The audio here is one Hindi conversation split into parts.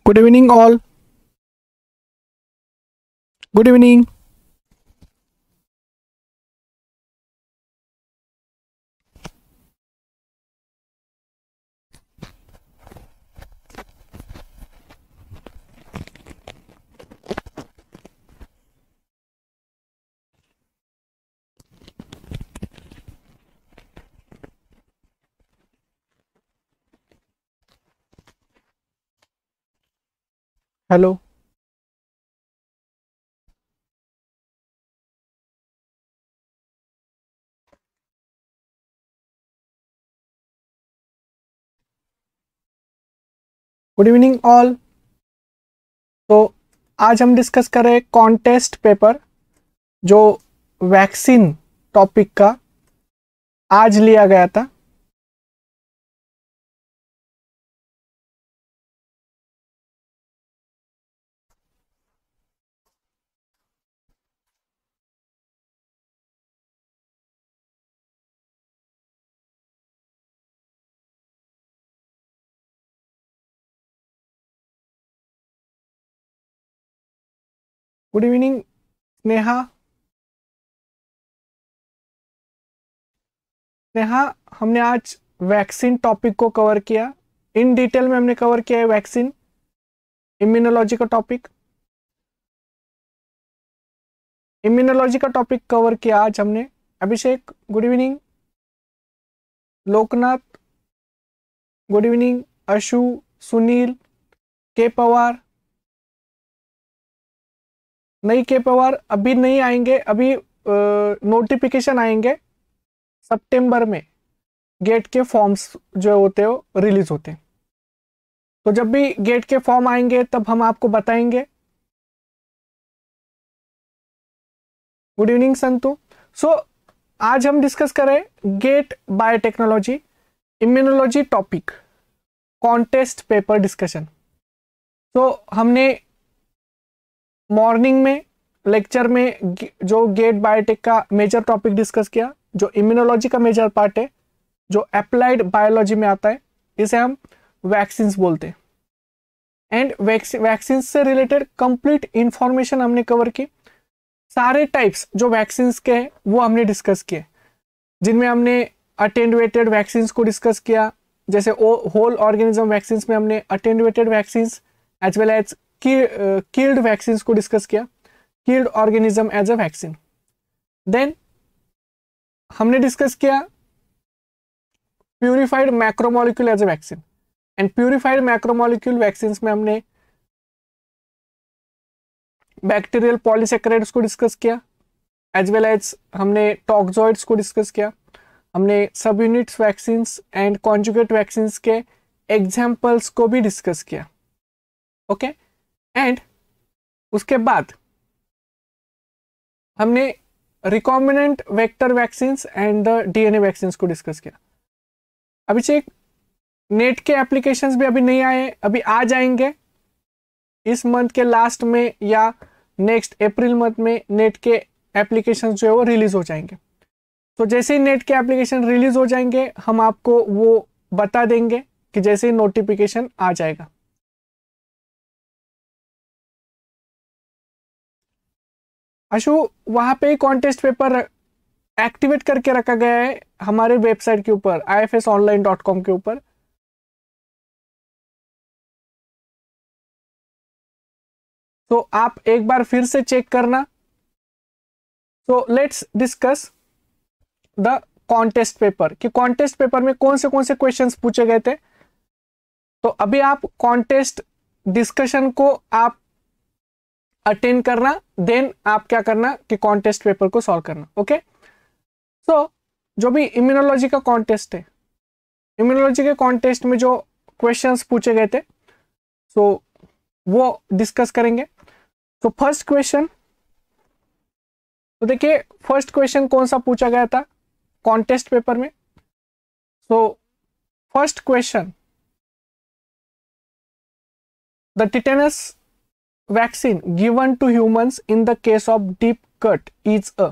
Good evening, all. Good evening. Hello. Good evening all. तो आज हम डिस्कस कर रहे हैं कॉन्टेस्ट पेपर जो वैक्सीन टॉपिक का आज लिया गया था। Good evening Sneha. स्नेहा, हमने आज वैक्सीन टॉपिक को कवर किया। इन डिटेल में हमने कवर किया है वैक्सीन इम्यूनोलॉजी का टॉपिक। इम्यूनोलॉजी का टॉपिक कवर किया आज हमने। Abhishek good evening. Loknath good evening. Ashu, Sunil, K Pawar. नहीं के पवार अभी नहीं आएंगे, अभी नोटिफिकेशन आएंगे सितंबर में। गेट के फॉर्म्स जो होते हो रिलीज होते हैं, तो जब भी गेट के फॉर्म आएंगे तब हम आपको बताएंगे। गुड इवनिंग संतु। सो आज हम डिस्कस करें GATE biotechnology immunology topic contest paper discussion. तो हमने मॉर्निंग में लेक्चर में जो गेट बायोटेक का मेजर टॉपिक डिस्कस किया, जो इम्यूनोलॉजी का मेजर पार्ट है, जो अप्लाइड बायोलॉजी में आता है, इसे हम वैक्सीन्स बोलते हैं। एंड वैक्सीन्स से रिलेटेड कंप्लीट इंफॉर्मेशन हमने कवर की। सारे टाइप्स जो वैक्सीन्स के हैं वो हमने डिस्कस किए, जिनमें हमने अटेन्युएटेड वैक्सीन्स को डिस्कस किया। जैसे होल ऑर्गेनिज्म वैक्सीन्स में हमने attenuated vaccines as well as killed vaccines को डिस्कस किया, killed organism as a vaccine. Then हमने डिस्कस किया purified macromolecule as a vaccine. And purified macromolecule vaccines में हमने बैक्टीरियल पॉलीसेकेराइड्स को डिस्कस किया, एज वेल एज हमने टॉक्सॉइड्स को डिस्कस किया। हमने subunits vaccines and conjugate vaccines के एग्जाम्पल्स को भी डिस्कस किया। ओके एंड उसके बाद हमने recombinant vector vaccines and the DNA vaccines को डिस्कस किया। अभिषेक, नेट के एप्लीकेशंस भी अभी नहीं आए, अभी आ जाएंगे इस मंथ के लास्ट में या नेक्स्ट अप्रैल मंथ में नेट के एप्लीकेशंस जो है वो रिलीज हो जाएंगे। तो जैसे ही नेट के एप्लीकेशन रिलीज हो जाएंगे हम आपको वो बता देंगे कि जैसे ही नोटिफिकेशन आ जाएगा। अशु, वहां पे कॉन्टेस्ट पेपर एक्टिवेट करके रखा गया है हमारे वेबसाइट के ऊपर ifsonline.com के ऊपर। तो आप एक बार फिर से चेक करना। तो let's discuss the contest paper कि कॉन्टेस्ट पेपर में कौन से क्वेश्चंस पूछे गए थे। तो अभी आप कॉन्टेस्ट डिस्कशन को आप अटेंड करना, देन आप क्या करना कि कॉन्टेस्ट पेपर को सॉल्व करना। ओके सो जो भी इम्यूनोलॉजी का कॉन्टेस्ट है, इम्यूनोलॉजी के कॉन्टेस्ट में जो क्वेश्चंस पूछे गए थे सो वो डिस्कस करेंगे। तो फर्स्ट क्वेश्चन, तो देखिए फर्स्ट क्वेश्चन कौन सा पूछा गया था कॉन्टेस्ट पेपर में। So first question, the tetanus vaccine given to humans in the case of deep cut is a.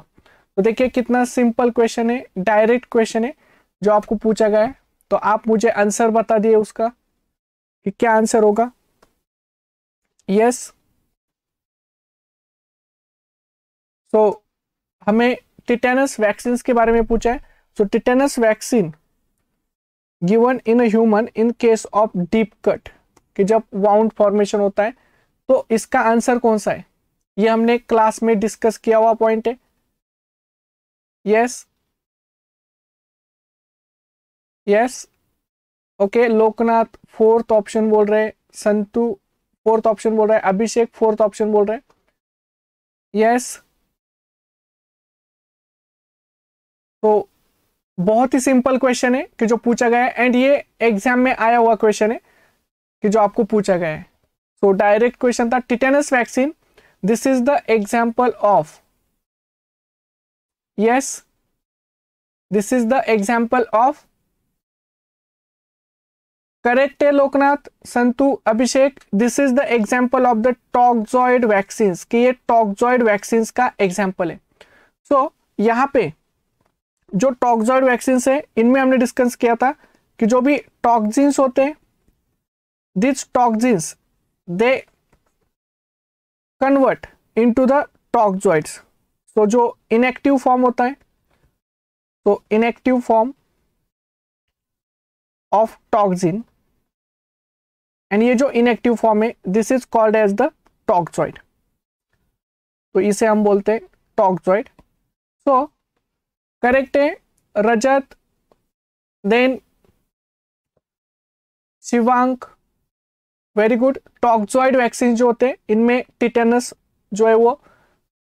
तो देखिए कितना सिंपल क्वेश्चन है, डायरेक्ट क्वेश्चन है जो आपको पूछा गया है। तो आप मुझे आंसर बता दिए उसका कि क्या आंसर होगा। यस। सो हमें टिटेनस वैक्सीन के बारे में पूछा है। So tetanus vaccine given in a human in case of deep cut, कि जब वाउंड फॉर्मेशन होता है, तो इसका आंसर कौन सा है? ये हमने क्लास में डिस्कस किया हुआ पॉइंट है। Yes yes okay. Loknath fourth option बोल रहे, संतु फोर्थ ऑप्शन बोल रहा है, अभिषेक फोर्थ ऑप्शन बोल रहे हैं। यस। तो बहुत ही सिंपल क्वेश्चन है कि जो पूछा गया है, एंड ये एग्जाम में आया हुआ क्वेश्चन है कि जो आपको पूछा गया है। सो डायरेक्ट क्वेश्चन था, tetanus vaccine, this is the example of. Yes, this is the example of. Correct है Loknath, Santu, Abhishek, this is the example of the toxoid vaccine, कि ये टॉक्सॉइड वैक्सीन का एग्जाम्पल है। सो यहां पे जो टॉक्सॉइड वैक्सीन है, इनमें हमने डिस्कस किया था कि जो भी टॉक्सिन्स होते हैं, this toxins they convert into the toxoids. तो जो इनएक्टिव फॉर्म होता है, तो inactive form of toxin, and ये जो इनएक्टिव फॉर्म है, this is called as the toxoid. तो इसे हम बोलते हैं टॉक्सॉइड। सो करेक्ट है Rajat, then Shivank, very good. Toxoid vaccine जो होते हैं, इनमें टिटेनस जो है वो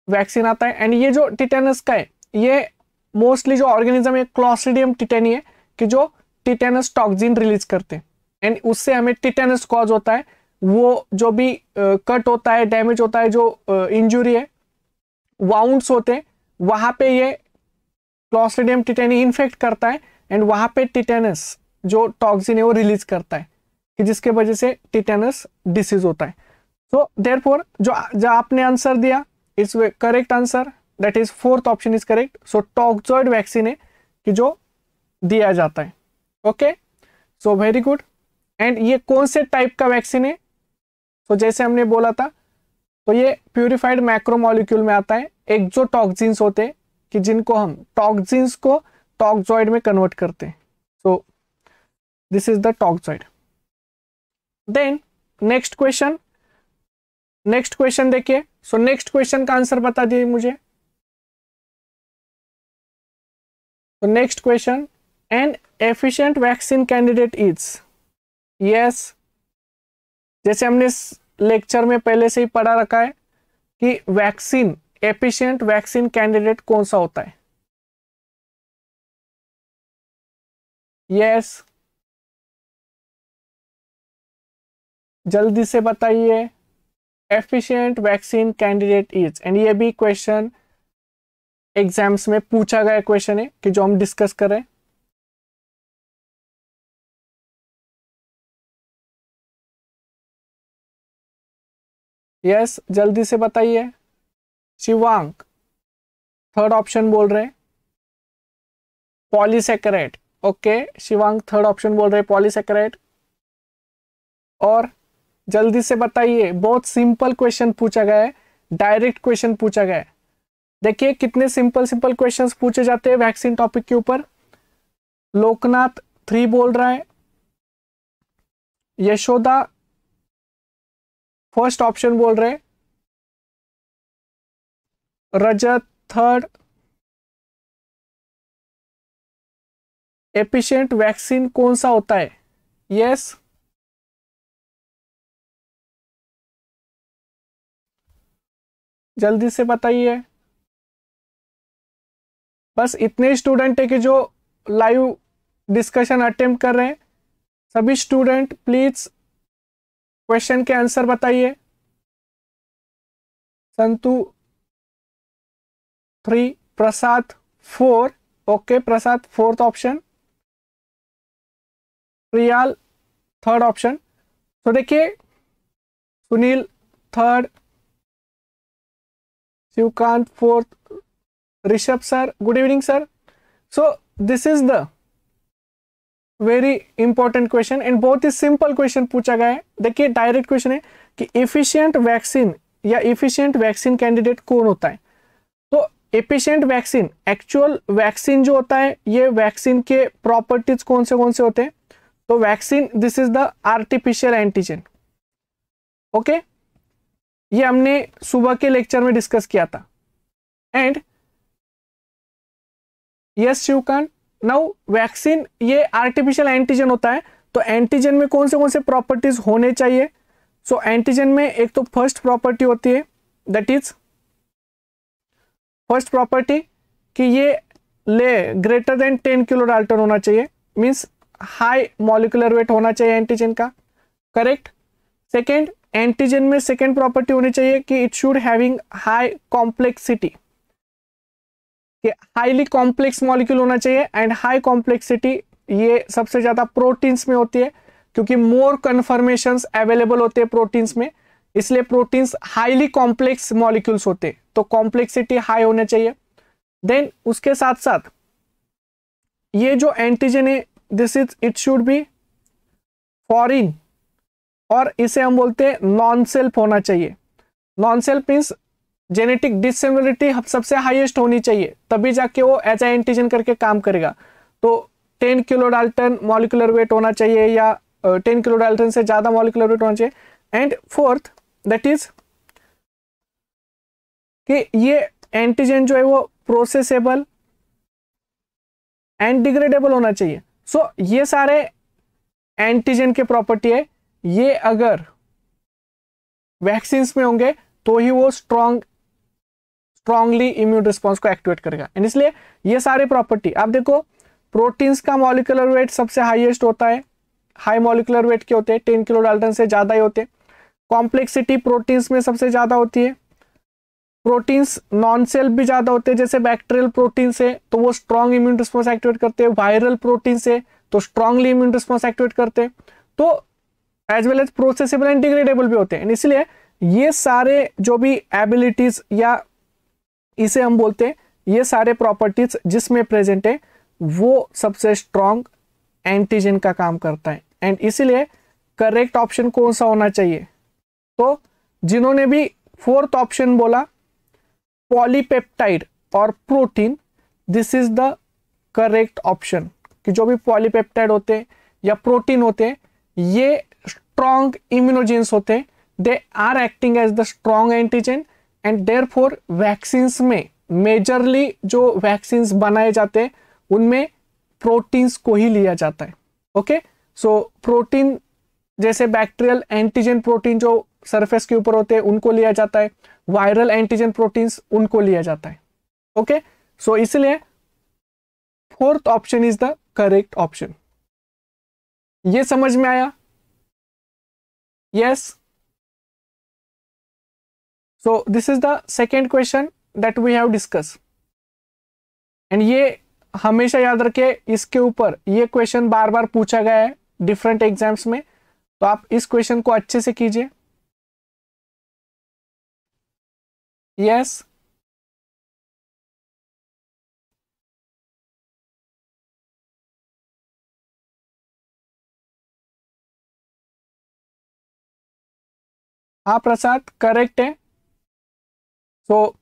वैक्सीन आता है, एंड ये जो टिटेनस का है, ये मोस्टली जो ऑर्गेनिज्म है क्लॉस्ट्रिडियम टिटेनी है, कि जो टिटेनस टॉक्सिन रिलीज करते हैं, एंड उससे हमें टिटेनस कॉज होता है। वो जो भी कट होता है, डैमेज होता है, जो इंजुरी है, वाउंड्स होते हैं, वहां पे ये क्लॉस्ट्रिडियम टिटेनी इन्फेक्ट करता है, एंड वहां पे टिटेनस जो टॉक्सिन है वो रिलीज करता है, कि जिसके वजह से टिटेनस डिसीज होता है। सो देयरफॉर जो आपने आंसर दिया, it's correct answer, that is fourth option is correct. So toxoid vaccine है कि जो दिया जाता है। Okay, so very good. And ये कौन से टाइप का वैक्सीन है? तो जैसे हमने बोला था, तो ये प्यूरिफाइड मैक्रोमोलिक्यूल में आता है। एक्सोटॉक्सिन्स होते हैं कि जिनको हम टॉक्सिन्स को टॉक्सॉइड में कन्वर्ट करते हैं। So this is the toxoid. Then next question देखिए। सो नेक्स्ट क्वेश्चन का आंसर बता दिए मुझे। तो next question, an efficient vaccine candidate is. Yes, जैसे हमने लेक्चर में पहले से ही पढ़ा रखा है कि वैक्सीन एफिशिएंट वैक्सीन कैंडिडेट कौन सा होता है। यस, जल्दी से बताइए। Efficient vaccine candidate is, and ये भी क्वेश्चन एग्जाम्स में पूछा गया क्वेश्चन है कि जो हम डिस्कस कर रहे हैं। यस, जल्दी से बताइए। शिवांक थर्ड ऑप्शन बोल रहे हैं, polysaccharide. Okay, Shivank third option बोल रहे हैं पॉलीसैकेराइड। और जल्दी से बताइए, बहुत सिंपल क्वेश्चन पूछा गया है, डायरेक्ट क्वेश्चन पूछा गया है। देखिए कितने सिंपल क्वेश्चंस पूछे जाते हैं वैक्सीन टॉपिक के ऊपर। लोकनाथ 3 बोल रहा है, यशोदा फर्स्ट ऑप्शन बोल रहे, रजत थर्ड। एफिशिएंट वैक्सीन कौन सा होता है? यस, जल्दी से बताइए। बस इतने स्टूडेंट है कि जो लाइव डिस्कशन अटेम्प्ट कर रहे हैं। सभी स्टूडेंट प्लीज क्वेश्चन के आंसर बताइए। Santu 3, Prasad 4। Okay, Prasad fourth option, Priyal third option. तो देखिए, Sunil third, Shivkant fourth, Rishabh sir, good evening sir. So this is the very important question, and बहुत ही सिंपल क्वेश्चन पूछा गया है। देखिए डायरेक्ट क्वेश्चन है कि एफिशिएंट वैक्सीन या एफिशिएंट वैक्सीन कैंडिडेट कौन होता है। तो एफिशिएंट वैक्सीन, एक्चुअल वैक्सीन जो होता है, ये वैक्सीन के प्रॉपर्टीज कौन से होते हैं। तो vaccine, this is the artificial antigen. Okay, ये हमने सुबह के लेक्चर में डिस्कस किया था। And yes Shivkant, now vaccine ये आर्टिफिशियल एंटीजन होता है, तो एंटीजन में कौन से प्रॉपर्टीज होने चाहिए। सो एंटीजन में एक तो फर्स्ट प्रॉपर्टी होती है, दैट इज फर्स्ट प्रॉपर्टी कि ये ले ग्रेटर देन 10 किलो डाल्टन होना चाहिए, मींस हाई मॉलिक्यूलर वेट होना चाहिए एंटीजन का, करेक्ट। सेकेंड, एंटीजन में सेकेंड प्रॉपर्टी होनी चाहिए कि it should having high complexity, highly complex molecule होना चाहिए। एंड हाई कॉम्प्लेक्सिटी ये सबसे ज्यादा प्रोटीन्स में होती है, क्योंकि मोर कन्फर्मेशंस अवेलेबल होते हैं प्रोटीन्स में, इसलिए प्रोटीन्स हाईली कॉम्प्लेक्स मॉलिक्यूल्स होते हैं, तो कॉम्प्लेक्सिटी हाई होना चाहिए। देन उसके साथ साथ ये जो एंटीजन है, this is it should be foreign, और इसे हम बोलते हैं नॉन सेल्फ होना चाहिए। Non self means genetic dissimilarity सबसे हाईएस्ट होनी चाहिए, तभी जाके वो एज ए एंटीजन करके काम करेगा। तो 10 किलो डाल्टन मॉलिक्यूलर वेट होना चाहिए, या 10 किलो डाल्टन से ज्यादा मॉलिक्यूलर वेट होना चाहिए। एंड फोर्थ, दैट इज कि ये एंटीजन जो है वो प्रोसेसेबल एंड डिग्रेडेबल होना चाहिए। सो ये सारे एंटीजन के प्रॉपर्टी है, ये अगर वैक्सीन में होंगे तो ही वो स्ट्रांगली इम्यून रिस्पॉन्स को एक्टिवेट करेगा। एंड इसलिए ये सारे प्रॉपर्टी आप देखो, प्रोटीन्स का मॉलिक्यूलर वेट सबसे हाईएस्ट होता है, हाई मॉलिक्यूलर वेट के होते हैं, 10 किलो डाल्टन से ज्यादा ही होते हैं। कॉम्प्लेक्सिटी प्रोटीन्स में सबसे ज्यादा होती है, प्रोटीन्स नॉन सेल्फ भी ज्यादा होते हैं, जैसे बैक्टीरियल प्रोटीन से तो वो स्ट्रॉन्ग इम्यून रिस्पॉन्स एक्टिवेट करते हैं, वायरल प्रोटीन से तो स्ट्रांगली इम्यून रिस्पॉन्स एक्टिवेट करते हैं, तो as well as processable and degradable भी होते हैं। इसलिए ये सारे जो भी एबिलिटीज या इसे हम बोलते हैं, ये सारे प्रॉपर्टीज जिसमें प्रेजेंट है वो सबसे स्ट्रॉन्ग एंटीजन का काम करता है। एंड इसीलिए करेक्ट ऑप्शन कौन सा होना चाहिए। तो जिन्होंने भी फोर्थ ऑप्शन बोला पॉलीपेप्टाइड और protein, this is the correct option, कि जो भी पॉलीपेप्टाइड होते हैं या प्रोटीन होते हैं ये स्ट्रॉन्ग इम्यूनोजेंस होते हैं, they are acting as the strong antigen. And therefore vaccines में मेजरली जो वैक्सीन्स बनाए जाते हैं उनमें प्रोटीन्स को ही लिया जाता है। ओके, सो प्रोटीन जैसे बैक्टीरियल एंटीजन प्रोटीन जो सरफेस के ऊपर होते हैं उनको लिया जाता है, वायरल एंटीजन प्रोटीन्स उनको लिया जाता है। ओके, सो इसलिए fourth option is the correct option. ये समझ में आया? Yes. So this is the second question that we have discuss. And ये हमेशा याद रखे, इसके ऊपर ये क्वेश्चन बार बार पूछा गया है डिफरेंट एग्जाम्स में, तो आप इस क्वेश्चन को अच्छे से कीजिए। यस। हाँ प्रसाद, करेक्ट है। सो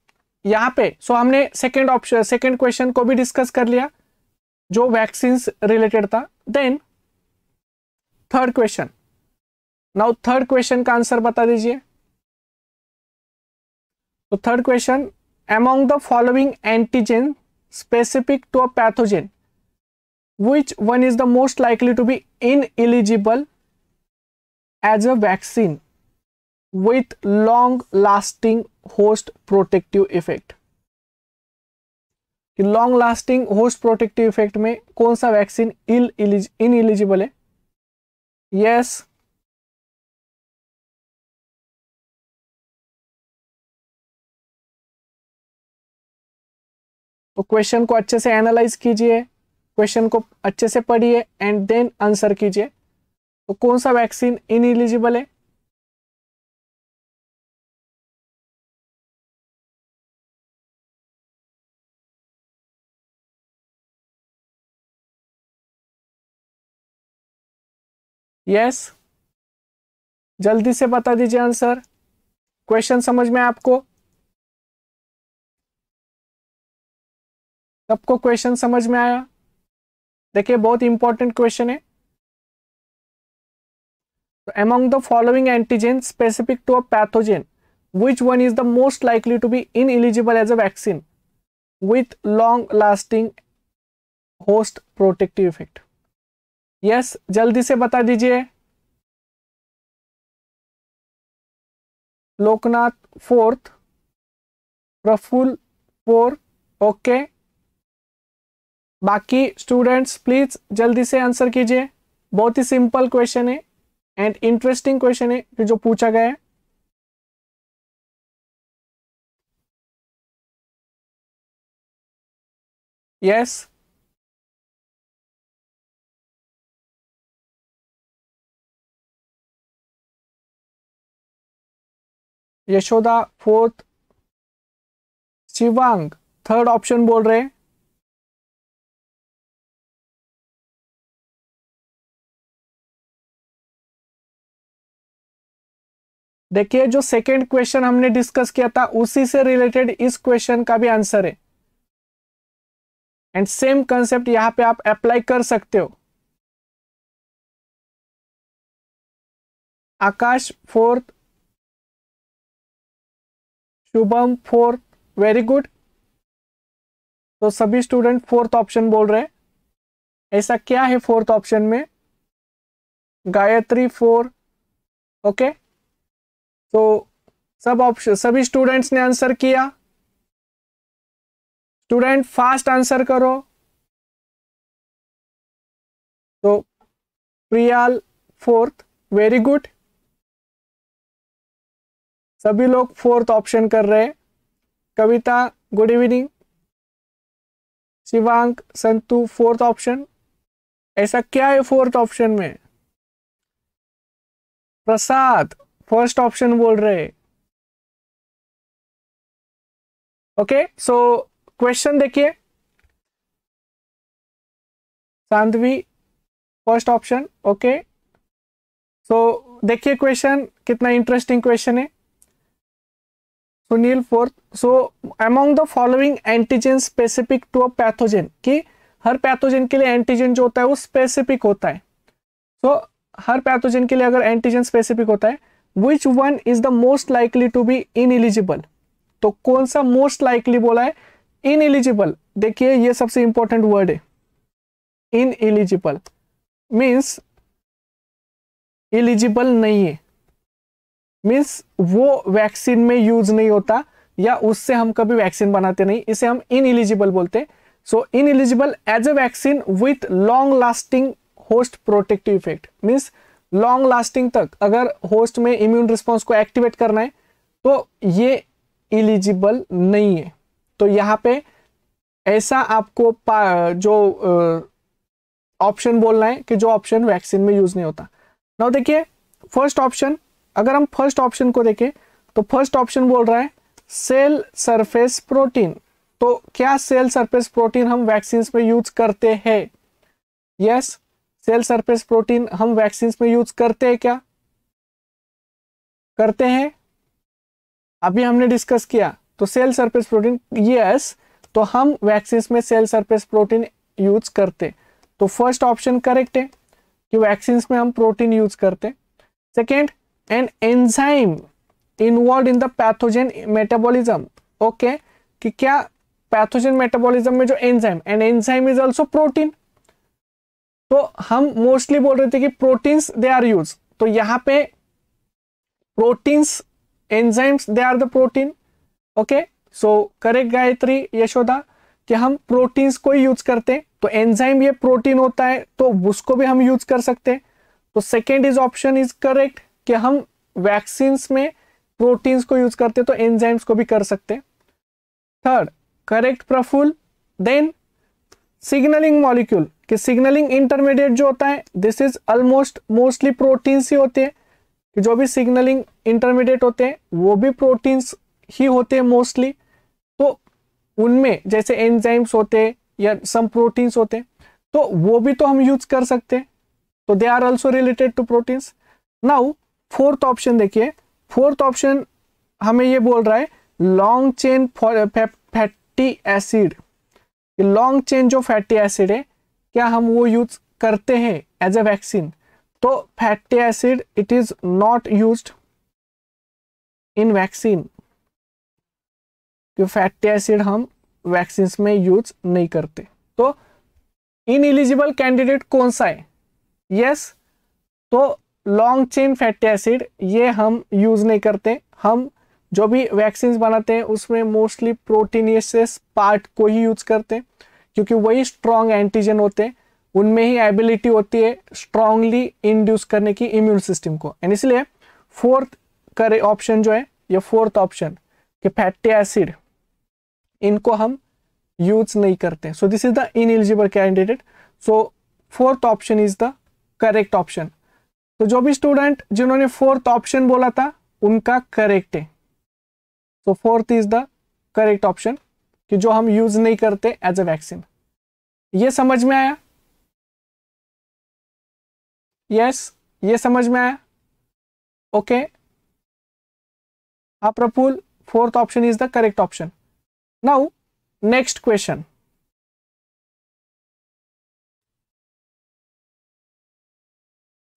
यहाँ पे हमने सेकेंड ऑप्शन, सेकेंड क्वेश्चन को भी डिस्कस कर लिया जो वैक्सीन रिलेटेड था। Then third question, now third question का आंसर बता दीजिए। तो third question, among the following antigen specific to a pathogen which one is the most likely to be ineligible as a vaccine with long lasting host protective effect। कि long lasting host protective effect में कौन सा वैक्सीन इनएलिजिबल है। यस। तो क्वेश्चन को अच्छे से एनालाइज कीजिए, क्वेश्चन को अच्छे से पढ़िए एंड देन आंसर कीजिए। तो कौन सा वैक्सीन इनएलिजिबल है। यस। जल्दी से बता दीजिए आंसर। क्वेश्चन समझ में आया आपको? सबको क्वेश्चन समझ में आया? देखिए बहुत इंपॉर्टेंट क्वेश्चन है। Among the following antigens specific to a pathogen, which one is the most likely to be ineligible as a vaccine with long lasting host protective effect? Yes, जल्दी से बता दीजिए। Loknath 4th, Prafulla 4, okay. बाकी स्टूडेंट्स प्लीज जल्दी से आंसर कीजिए। बहुत ही सिंपल क्वेश्चन है एंड इंटरेस्टिंग क्वेश्चन है कि जो पूछा गया है। Yes, Yashoda 4th, Shivang 3rd option बोल रहे हैं। देखिए जो सेकंड क्वेश्चन हमने डिस्कस किया था उसी से रिलेटेड इस क्वेश्चन का भी आंसर है एंड सेम कंसेप्ट यहां पे आप अप्लाई कर सकते हो। आकाश 4th, Shubham 4th, very good. तो सभी स्टूडेंट 4th ऑप्शन बोल रहे हैं। ऐसा क्या है 4th ऑप्शन में? गायत्री 4, ओके। तो सब ऑप्शन, सभी स्टूडेंट्स ने आंसर किया। स्टूडेंट फास्ट आंसर करो। तो प्रियाल 4th, वेरी गुड। सभी लोग 4th ऑप्शन कर रहे हैं। कविता गुड इवनिंग। शिवांक संतु 4th ऑप्शन। ऐसा क्या है 4th ऑप्शन में? प्रसाद 1st ऑप्शन बोल रहे हैं। ओके, सो क्वेश्चन देखिए। सांधवी 1st ऑप्शन, ओके। सो देखिए क्वेश्चन कितना इंटरेस्टिंग क्वेश्चन है। Sunil 4th, so among the following antigen specific to a pathogen, कि हर पैथोजन के लिए एंटीजन जो होता है वो स्पेसिफिक होता है। सो हर पैथोजन के लिए अगर एंटीजन स्पेसिफिक होता है, which one is the most likely to be ineligible, तो कौन सा मोस्ट लाइकली बोला है? इनएलिजिबल। देखिए ये सबसे इंपॉर्टेंट वर्ड है, इनएलिजिबल मीन्स एलिजिबल नहीं है, मीन्स वो वैक्सीन में यूज नहीं होता या उससे हम कभी वैक्सीन बनाते नहीं, इसे हम इनएलिजिबल बोलते हैं। So ineligible as a vaccine with long lasting host protective effect, means long lasting तक अगर होस्ट में इम्यून रिस्पॉन्स को एक्टिवेट करना है तो ये एलिजिबल नहीं है। तो यहाँ पे ऐसा आपको जो ऑप्शन बोलना है कि जो ऑप्शन वैक्सीन में यूज नहीं होता। नाउ देखिए फर्स्ट ऑप्शन, अगर हम फर्स्ट ऑप्शन को देखें तो फर्स्ट ऑप्शन बोल रहा है सेल सरफेस प्रोटीन। तो क्या सेल सरफेस प्रोटीन हम वैक्सीन में यूज करते हैं? यस, सेल सरफेस प्रोटीन हम वैक्सीन में यूज करते हैं। क्या करते हैं? अभी हमने डिस्कस किया। तो सेल सरफेस प्रोटीन, यस, तो हम वैक्सीन में सेल सरफेस प्रोटीन यूज करते। तो फर्स्ट ऑप्शन करेक्ट है कि वैक्सीन में हम प्रोटीन यूज करते। Second, an enzyme involve in the pathogen metabolism, okay, कि क्या पैथोजन मेटाबॉलिज्म में जो enzyme, and enzyme is also protein, तो हम मोस्टली बोल रहे थे कि प्रोटीन्स दे आर यूज। तो यहाँ पे proteins, enzymes they are the protein, okay. So correct Gayatri, Yashoda, कि हम प्रोटीन्स को यूज करते हैं। तो एंजाइम ये प्रोटीन होता है तो उसको भी हम यूज कर सकते हैं। तो second is option is correct कि हम वैक्सीन में प्रोटीन्स को यूज करते तो एंजाइम्स को भी कर सकते हैं। Third correct Prafull. Then signalling molecule, कि सिग्नलिंग इंटरमीडिएट जो होता है this is almost mostly proteins ही होते हैं, कि जो भी सिग्नलिंग इंटरमीडिएट होते हैं वो भी प्रोटीन्स ही होते हैं मोस्टली। तो उनमें जैसे एंजाइम्स होते हैं या सम प्रोटीन्स होते हैं तो वो भी तो हम यूज कर सकते हैं। तो they are also related to proteins. Now fourth option देखिए, फोर्थ ऑप्शन हमें ये बोल रहा है long chain fatty acid, long chain जो फैटी एसिड है क्या हम वो यूज करते हैं एज ए वैक्सीन? तो fatty acid it is not used in vaccine, कि फैटी एसिड हम वैक्सीन में यूज नहीं करते। तो इनएलिजिबल कैंडिडेट कौन सा है? यस, तो लॉन्ग चेन फैटी एसिड ये हम यूज नहीं करते। हम जो भी वैक्सीन बनाते हैं उसमें मोस्टली प्रोटीनियस पार्ट को ही यूज करते हैं, क्योंकि वही स्ट्रॉन्ग एंटीजन होते हैं, उनमें ही एबिलिटी होती है स्ट्रांगली इंड्यूस करने की इम्यून सिस्टम को। एंड इसलिए फोर्थ करे ऑप्शन जो है ये फोर्थ ऑप्शन कि फैटी एसिड इनको हम यूज नहीं करते। सो this is the ineligible candidate. So fourth option is the correct option. तो जो भी स्टूडेंट जिन्होंने फोर्थ ऑप्शन बोला था उनका करेक्ट है। तो fourth is the correct option कि जो हम यूज नहीं करते एज ए वैक्सीन। ये समझ में आया? यस, ये समझ में आया? ओके, हाँ Praful, fourth option is the correct option. Now next question.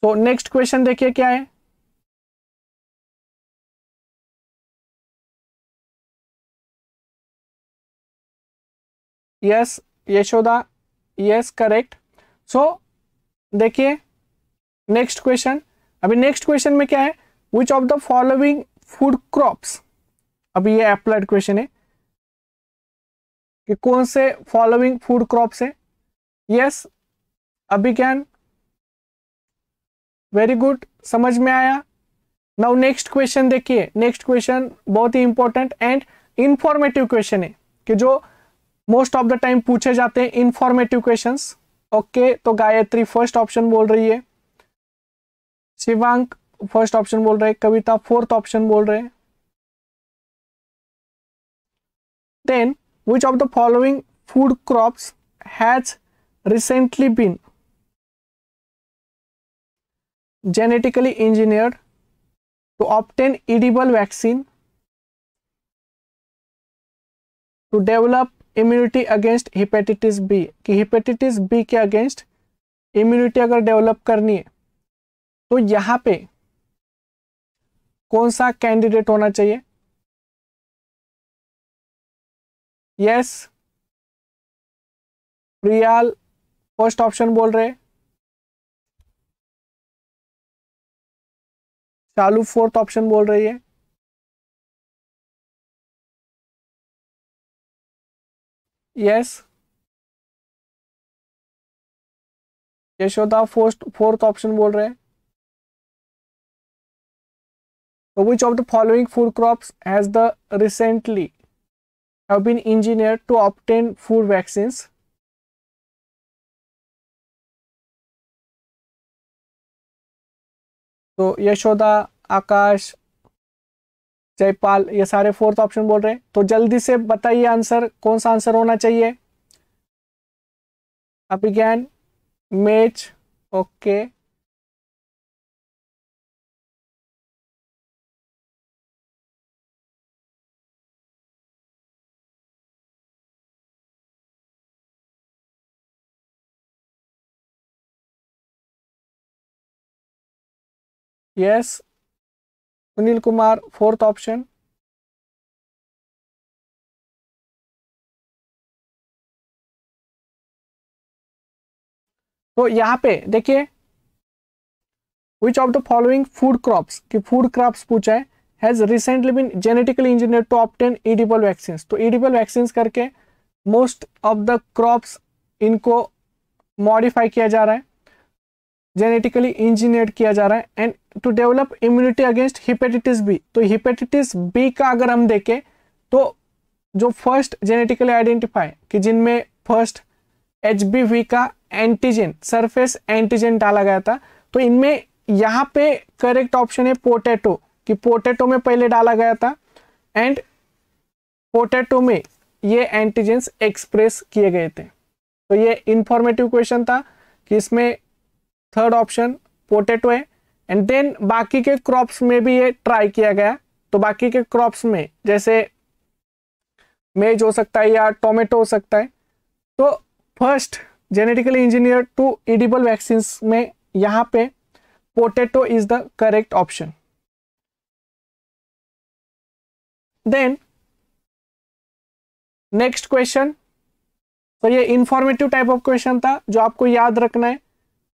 तो नेक्स्ट क्वेश्चन देखिए क्या है। Yes Yashoda, yes correct. So देखिए नेक्स्ट क्वेश्चन। अभी नेक्स्ट क्वेश्चन में क्या है, which of the following food crops, अभी ये अप्लाइड क्वेश्चन है कि कौन से फॉलोइंग फूड क्रॉप्स है। यस अभिज्ञान, वेरी गुड, समझ में आया। नाउ नेक्स्ट क्वेश्चन देखिए, नेक्स्ट क्वेश्चन बहुत ही इंपॉर्टेंट एंड इंफॉर्मेटिव क्वेश्चन है कि जो मोस्ट ऑफ द टाइम पूछे जाते हैं, इंफॉर्मेटिव क्वेश्चंस। ओके, तो गायत्री फर्स्ट ऑप्शन बोल रही है, शिवांक फर्स्ट ऑप्शन बोल रहे हैं, कविता फोर्थ ऑप्शन बोल रहे हैं। Then which of the following food crops has recently been genetically engineered to obtain edible vaccine to develop immunity against hepatitis B? कि हेपेटाइटिस बी के अगेंस्ट इम्यूनिटी अगर डेवलप करनी है तो यहां पे कौन सा कैंडिडेट होना चाहिए? यस प्रियाल फर्स्ट ऑप्शन बोल रहे, चालू फोर्थ ऑप्शन बोल रही है। यस यशोदा फोर्थ ऑप्शन बोल रहे हैं। So which of the following food crops has the recently have been engineered to obtain food vaccines? तो यशोदा, आकाश, जयपाल ये सारे फोर्थ ऑप्शन बोल रहे हैं। तो जल्दी से बताइए आंसर, कौन सा आंसर होना चाहिए? अभिज्ञान, मेच, okay, yes Sunil Kumar fourth option. तो यहां पे देखिए which of the following food crops, कि फूड क्रॉप्स पूछा है, has recently been genetically engineered to obtain edible vaccine. तो एडिबल वैक्सीन करके मोस्ट ऑफ द क्रॉप्स इनको मॉडिफाई किया जा रहा है, जेनेटिकली इंजीनियर्ड किया जा रहा है and to develop immunity against hepatitis B. तो हेपेटाइटिस बी का अगर हम देखें तो जो फर्स्ट जेनेटिकली आइडेंटिफाई कि जिनमें फर्स्ट HBV का एंटीजन, सरफेस एंटीजन डाला गया था, तो इनमें यहाँ पे करेक्ट ऑप्शन है पोटैटो, कि पोटैटो में पहले डाला गया था एंड पोटैटो में ये एंटीजेंस एक्सप्रेस किए गए थे। तो ये इंफॉर्मेटिव क्वेश्चन था कि इसमें थर्ड ऑप्शन पोटैटो है एंड देन बाकी के क्रॉप्स में भी ये ट्राई किया गया। तो बाकी के क्रॉप्स में जैसे मेज हो सकता है या टोमेटो हो सकता है। तो first genetically engineer to edible vaccine में यहां पे potato is the correct option. Then next question, तो ये इंफॉर्मेटिव टाइप ऑफ क्वेश्चन था जो आपको याद रखना है।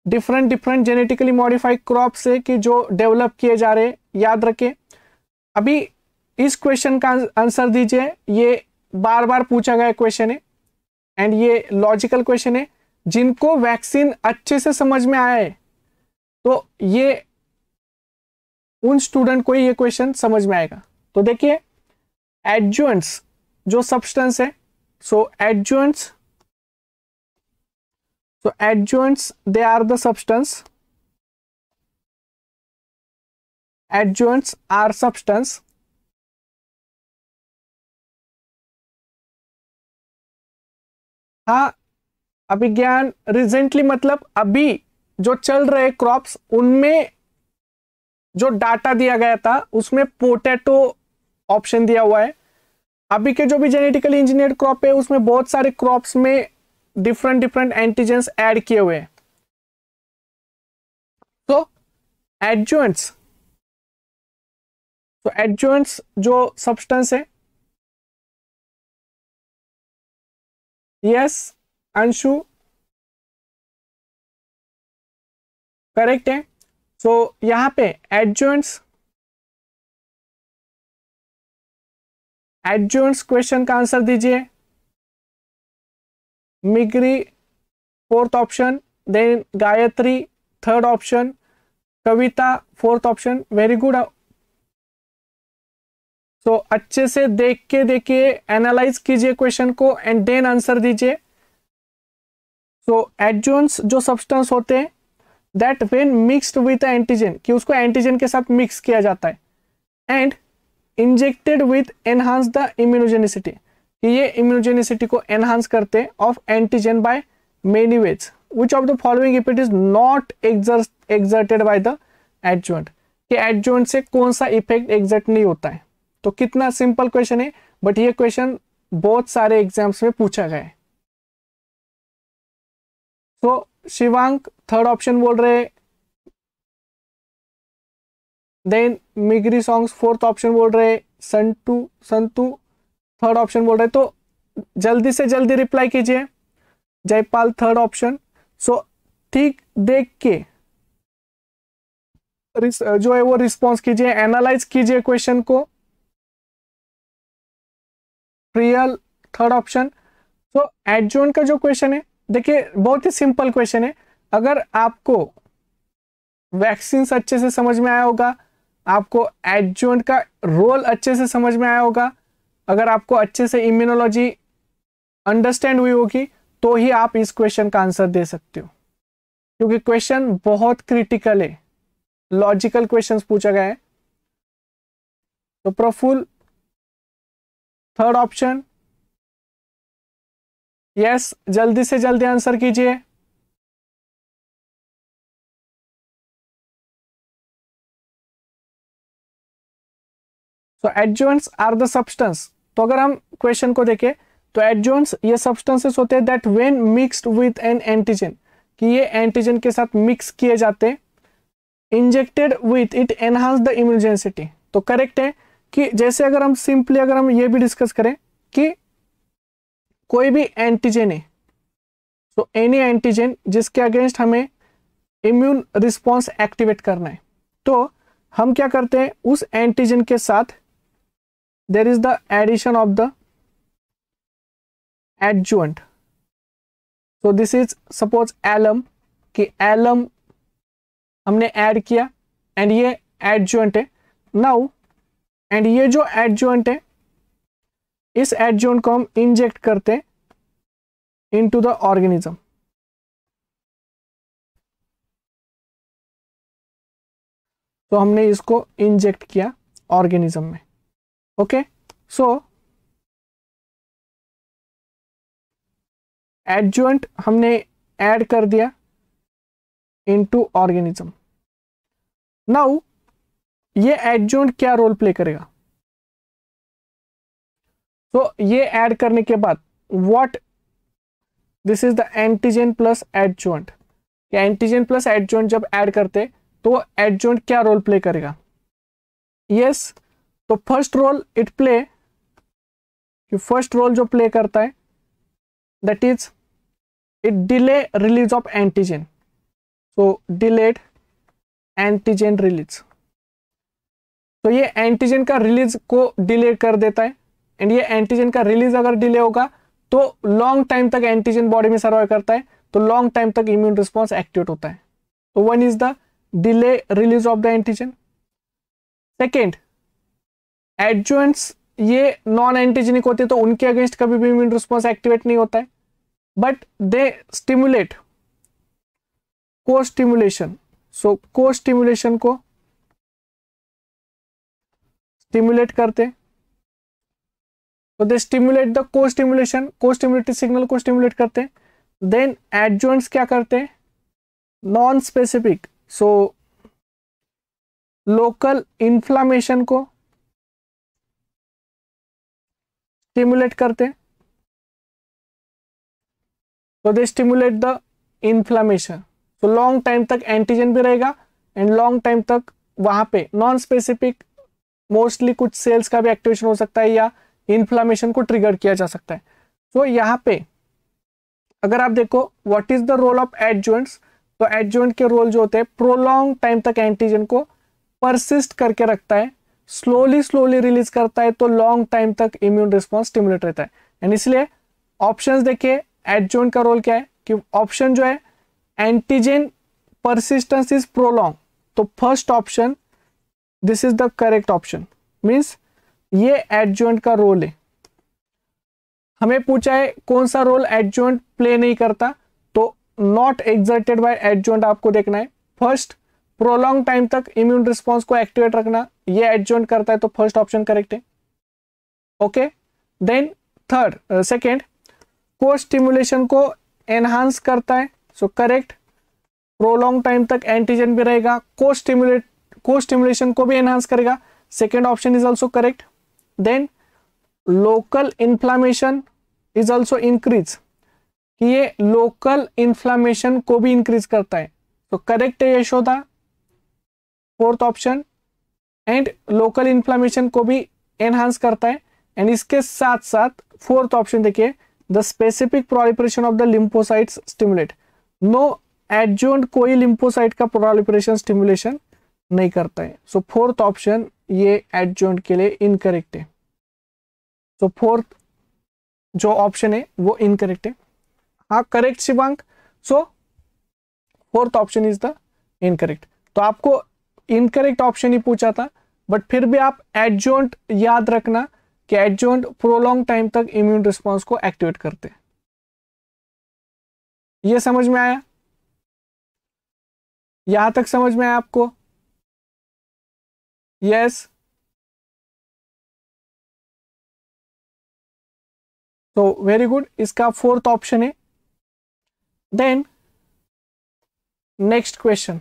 Different different genetically modified crop से कि जो डेवलप किए जा रहे, याद रखें। अभी इस क्वेश्चन का आंसर दीजिए, ये बार बार पूछा गया क्वेश्चन है एंड ये लॉजिकल क्वेश्चन है। जिनको वैक्सीन अच्छे से समझ में आया है तो ये उन स्टूडेंट को ये क्वेश्चन समझ में आएगा। तो देखिए एडजुएंट्स जो सब्सटेंस है, सो एडजुएंट्स they are the substance, adjuvants are substance हाँ अभिज्ञान रिसेंटली मतलब अभी जो चल रहे क्रॉप्स उनमें जो डाटा दिया गया था उसमें पोटैटो ऑप्शन दिया हुआ है। अभी के जो भी जेनेटिकली इंजीनियर्ड क्रॉप है उसमें बहुत सारे क्रॉप्स में डिफरेंट डिफरेंट एंटीजेंस ऐड किए हुए हैं। तो एडजुएंट्स, तो एडजुएंट्स जो सब्सटेंस है, यस अंशु करेक्ट है। सो यहां पे एडजुएंट्स क्वेश्चन का आंसर दीजिए। मिग्री fourth option, then Gayatri third option, Kavita fourth option. Very good. So अच्छे से देख के देखिए, एनालाइज कीजिए क्वेश्चन को एंड देन आंसर दीजिए। सो एडजुएंट्स जो सब्सटेंस होते हैं that when mixed with antigen, कि उसको एंटीजन के साथ मिक्स किया जाता है, and injected with enhance the immunogenicity, कि ये इम्यूनोजेनिसिटी को एनहांस करते हैं of antigen by many ways. Which of the following if it is not exerted by the adjuvant, कि एडजुएंट से कौन सा इफेक्ट एक्सर्ट नहीं होता है। तो कितना सिंपल क्वेश्चन है, बट ये क्वेश्चन बहुत सारे एग्जाम्स में पूछा गया है। तो शिवांक थर्ड ऑप्शन बोल रहे, देन मिग्री सॉन्ग्स फोर्थ ऑप्शन बोल रहे, संतु थर्ड ऑप्शन बोल रहे। तो जल्दी से जल्दी रिप्लाई कीजिए। Jaipal third option. सो ठीक देख के जो है वो रिस्पॉन्स कीजिए, एनालाइज कीजिए क्वेश्चन को। Priyal third option. तो एडजुएंट का जो क्वेश्चन है देखिए बहुत ही सिंपल क्वेश्चन है। अगर आपको वैक्सीन अच्छे से समझ में आया होगा, आपको एडजुएंट का रोल अच्छे से समझ में आया होगा, अगर आपको अच्छे से इम्यूनोलॉजी अंडरस्टैंड हुई होगी, तो ही आप इस क्वेश्चन का आंसर दे सकते हो, क्योंकि क्वेश्चन बहुत क्रिटिकल है, लॉजिकल क्वेश्चंस पूछा गया है। तो प्रफुल्ल थर्ड ऑप्शन, यस जल्दी से जल्दी आंसर कीजिए। तो एडजुएंट्स आर द सब्सटेंस। तो अगर हम क्वेश्चन को देखें तो एडजुएंट्स ये सब्सटेंसेस होते हैं that when mixed with N antigen, कि ये एंटीजन के साथ मिक्स किए जाते हैं, injected with it enhance the immunogenicity. तो करेक्ट है कि जैसे अगर हम सिंपली अगर हम ये भी डिस्कस करें कि कोई भी एंटीजन है, तो एनी एंटीजन जिसके अगेंस्ट हमें इम्यून रिस्पॉन्स एक्टिवेट करना है, तो हम क्या करते हैं उस एंटीजन के साथ there is the addition of the adjuvant. so this is suppose alum, कि एलम हमने ऐड किया एंड ये एडजुएंट है नाउ, एंड ये जो एडजुएंट है इस एडजुएंट को हम इंजेक्ट करते हैं इनटू द ऑर्गेनिज्म। तो हमने इसको इंजेक्ट किया ऑर्गेनिज्म में। ओके, सो एडजुएंट हमने ऐड कर दिया इनटू ऑर्गेनिज्म। नाउ ये एडजॉइंट क्या रोल प्ले करेगा? तो ये ऐड करने के बाद what, this is the antigen plus adjuvant. Antigen plus adjuvant जब ऐड करते तो एडजॉइंट क्या रोल प्ले करेगा? यस, तो first role it play, first role जो प्ले करता है that is it delay release of antigen. So delayed antigen release, तो ये एंटीजन का रिलीज को डिले कर देता है। एंड ये एंटीजन का रिलीज अगर डिले होगा तो लॉन्ग टाइम तक एंटीजन बॉडी में सर्वाइव करता है, तो लॉन्ग टाइम तक इम्यून रिस्पॉन्स एक्टिवेट होता है। तो one is the delay release of the antigen. Second, adjuvants ये नॉन एंटीजेनिक होते हैं तो उनके अगेंस्ट कभी भी इम्यून रिस्पॉन्स एक्टिवेट नहीं होता है, बट दे स्टिमुलेट को स्टिमुलेशन। सो को स्टिमुलेशन को स्टिमुलेट करते, तो दे स्टिमुलेट द को स्टिमुलेशन, को स्टिमुलेटेड सिग्नल को स्टिमुलेट करते। देन एडजुएंट्स क्या करते हैं? Non specific, so local inflammation को स्टिमुलेट करते, तो दे स्टिमुलेट द इन्फ्लामेशन। तो लॉन्ग टाइम तक एंटीजन भी रहेगा एंड लॉन्ग टाइम तक वहां पे नॉन स्पेसिफिक मोस्टली कुछ सेल्स का भी एक्टिवेशन हो सकता है या इन्फ्लामेशन को ट्रिगर किया जा सकता है। तो यहाँ पे अगर आप देखो what is the role of adjuvants, तो एडजुएंट के रोल जो होते हैं प्रोलॉन्ग टाइम तक एंटीजन को परसिस्ट करके रखता है, स्लोली स्लोली रिलीज करता है, तो लॉन्ग टाइम तक इम्यून रिस्पॉन्स स्टिमुलेट रहता है। एंड इसलिए ऑप्शंस देखिए एडजुएंट का रोल क्या है कि ऑप्शन जो है एंटीजन परसिस्टेंस इज प्रोलॉन्ग, तो first option this is the correct option, means ये एडजुएंट का रोल है। हमें पूछा है कौन सा रोल एडजुएंट प्ले नहीं करता, तो नॉट एक्सर्टेड बाय एडजुएंट आपको देखना है। फर्स्ट, प्रोलॉन्ग टाइम तक इम्यून रिस्पॉन्स को एक्टिवेट रखना, ये एडजुएंट करता है, तो फर्स्ट ऑप्शन करेक्ट है। Okay, then third second, costimulation को एनहांस करता है, सो करेक्ट, प्रोलॉन्ग टाइम तक एंटीजन भी रहेगा, को स्टिमुलेशन को भी एनहांस करेगा, second option is also correct. Then local inflammation is also increase, कि ये लोकल इन्फ्लामेशन को भी इंक्रीज करता है, तो करेक्ट है Yashoda fourth option. And local inflammation को भी एनहांस करता है। एंड इसके साथ साथ फोर्थ ऑप्शन देखिए, the specific proliferation of the lymphocytes stimulate, no adjuvant कोई लिम्फोसाइट का प्रोलिफरेशन स्टिमुलेशन नहीं करता है। सो फोर्थ ऑप्शन ये एडजुएंट के लिए इनकरेक्ट है। सो फोर्थ जो ऑप्शन है वो इनकरेक्ट है। हाँ correct Shivank, so fourth option is the incorrect. तो आपको इनकरेक्ट ऑप्शन ही पूछा था, बट फिर भी आप एडजुएंट याद रखना कि एडजुएंट प्रोलॉन्ग टाइम तक इम्यून रिस्पॉन्स को एक्टिवेट करते हैं। ये समझ में आया? यहां तक समझ में आया आपको? यस, तो वेरी गुड, इसका फोर्थ ऑप्शन है। देन नेक्स्ट क्वेश्चन,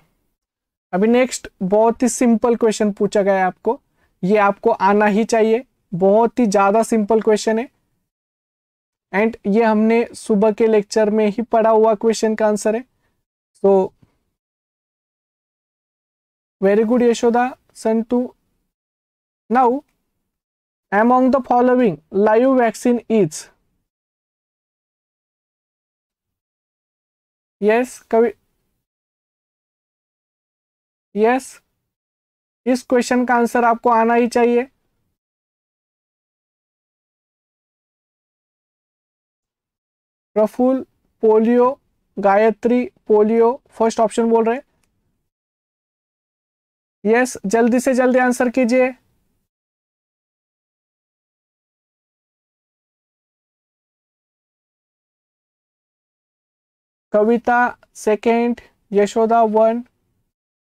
अभी नेक्स्ट बहुत ही सिंपल क्वेश्चन पूछा गया है आपको, ये आपको आना ही चाहिए, बहुत ही ज्यादा सिंपल क्वेश्चन है एंड ये हमने सुबह के लेक्चर में ही पढ़ा हुआ क्वेश्चन का आंसर है। तो very good Yashoda Santu. Now among the following live vaccine is, yes Kavi, yes, इस क्वेश्चन का आंसर आपको आना ही चाहिए। Prafull polio, Gayatri polio, first option बोल रहे। यस, जल्दी से जल्दी आंसर कीजिए। Kavita second, Yashoda one,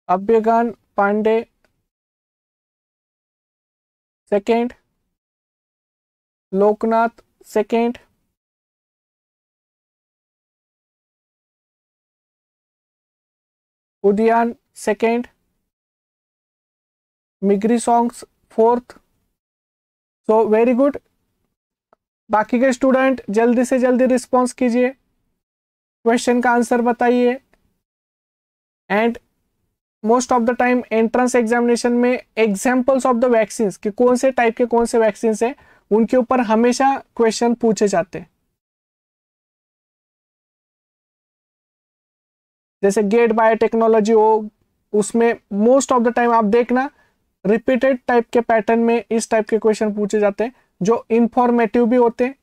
Abhigyan Pandey second, Loknath second, Udayan second, मिग्री सॉन्ग्स 4th। So very good. बाकी के स्टूडेंट जल्दी से जल्दी रिस्पॉन्स कीजिए, क्वेश्चन का आंसर बताइए। And most of the time entrance examination में एग्जाम्पल्स ऑफ द वैक्सीन कि कौन से टाइप के कौन से वैक्सीन है उनके ऊपर हमेशा क्वेश्चन पूछे जाते हैं। जैसे गेट बायोटेक्नोलॉजी हो, उसमें मोस्ट ऑफ द टाइम आप देखना रिपीटेड टाइप के पैटर्न में इस टाइप के क्वेश्चन पूछे जाते हैं जो इंफॉर्मेटिव भी होते हैं,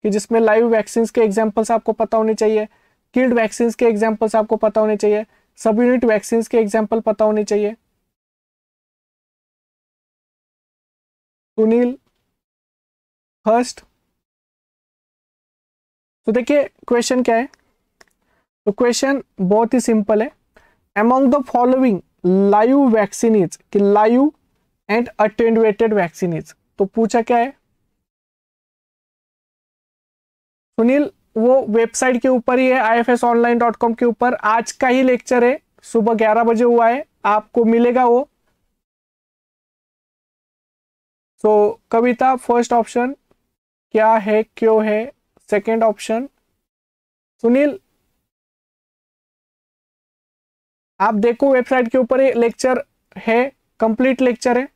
कि जिसमें लाइव वैक्सीन के एग्जाम्पल्स आपको पता होने चाहिए, किल्ड वैक्सीन के एग्जाम्पल्स आपको पता होने चाहिए, सब यूनिट वैक्सीन के एग्जाम्पल पता होने चाहिए। सुनील फर्स्ट। तो देखिए क्वेश्चन क्या है, तो क्वेश्चन बहुत ही सिंपल है। Among the following live vaccine is, कि live and attenuated vaccine is, तो पूछा क्या है सुनील, वो वेबसाइट के ऊपर ही है, ifsonline.com के ऊपर आज का ही लेक्चर है, सुबह 11 बजे हुआ है, आपको मिलेगा वो। सो कविता फर्स्ट ऑप्शन, क्या है क्यों है सेकंड ऑप्शन। सुनील आप देखो वेबसाइट के ऊपर ये लेक्चर है, कंप्लीट लेक्चर है।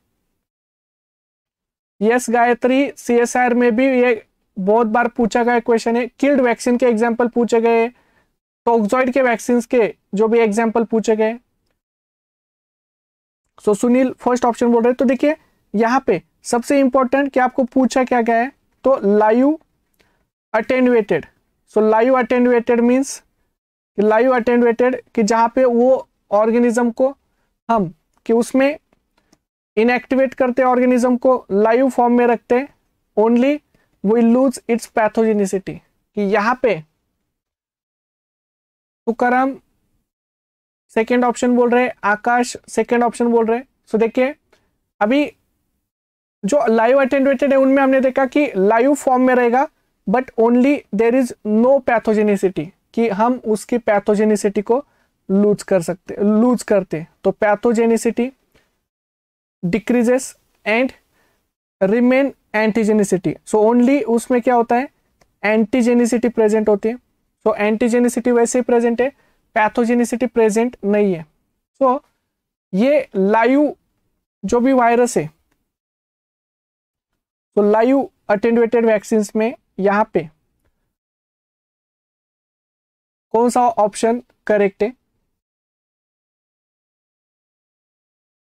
यस गायत्री, सीएसआर में भी ये बहुत बार पूछा गया क्वेश्चन है, किल्ड वैक्सीन के एग्जांपल पूछे गए, टॉक्सॉइड के वैक्सीन के जो भी एग्जांपल पूछे गए। सो सुनील फर्स्ट ऑप्शन बोल रहे हैं। तो देखिए यहाँ पे सबसे इंपॉर्टेंट कि आपको पूछा क्या गया है, तो लाइव अटेन्युएटेड। सो live attenuated means live attenuated कि जहां पे वो ऑर्गेनिज्म को हम कि उसमें इनएक्टिवेट करते ऑर्गेनिज्म को लाइव फॉर्म में रखते, only will lose its pathogenicity, कि यहाँ पे तुकाराम सेकेंड ऑप्शन बोल रहे, आकाश सेकेंड ऑप्शन बोल रहे। सो देखिए अभी जो लाइव अटेन्युएटेड है उनमें हमने देखा कि लाइव फॉर्म में रहेगा, but only there is no pathogenicity, कि हम उसकी पैथोजेनिसिटी को लूज करते, तो pathogenicity decreases and remain antigenicity. So only उसमें क्या होता है, एंटीजेनिसिटी प्रेजेंट होती है। सो एंटीजेनिसिटी वैसे ही प्रेजेंट है, पैथोजेनिसिटी प्रेजेंट नहीं है। सो ये लाइव जो भी वायरस है, तो लाइव अटेन्युएटेड वैक्सीन में यहां पे कौन सा ऑप्शन करेक्ट है।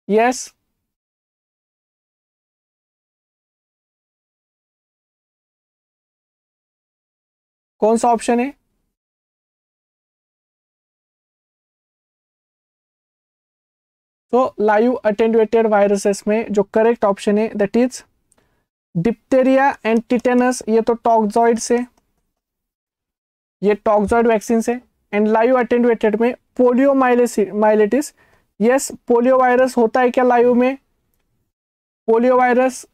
यस कौन सा ऑप्शन है, तो लाइव अटेन्युएटेड वायरसेस में जो करेक्ट ऑप्शन है that is diphtheria and tetanus, ये तो टॉक्सॉइड से, ये टॉक्सॉइड वैक्सीन से। एंड लाइव अटेन्युएटेड में पोलियो माइलेटिस। यस पोलियो वायरस होता है क्या लाइव में, पोलियो वायरस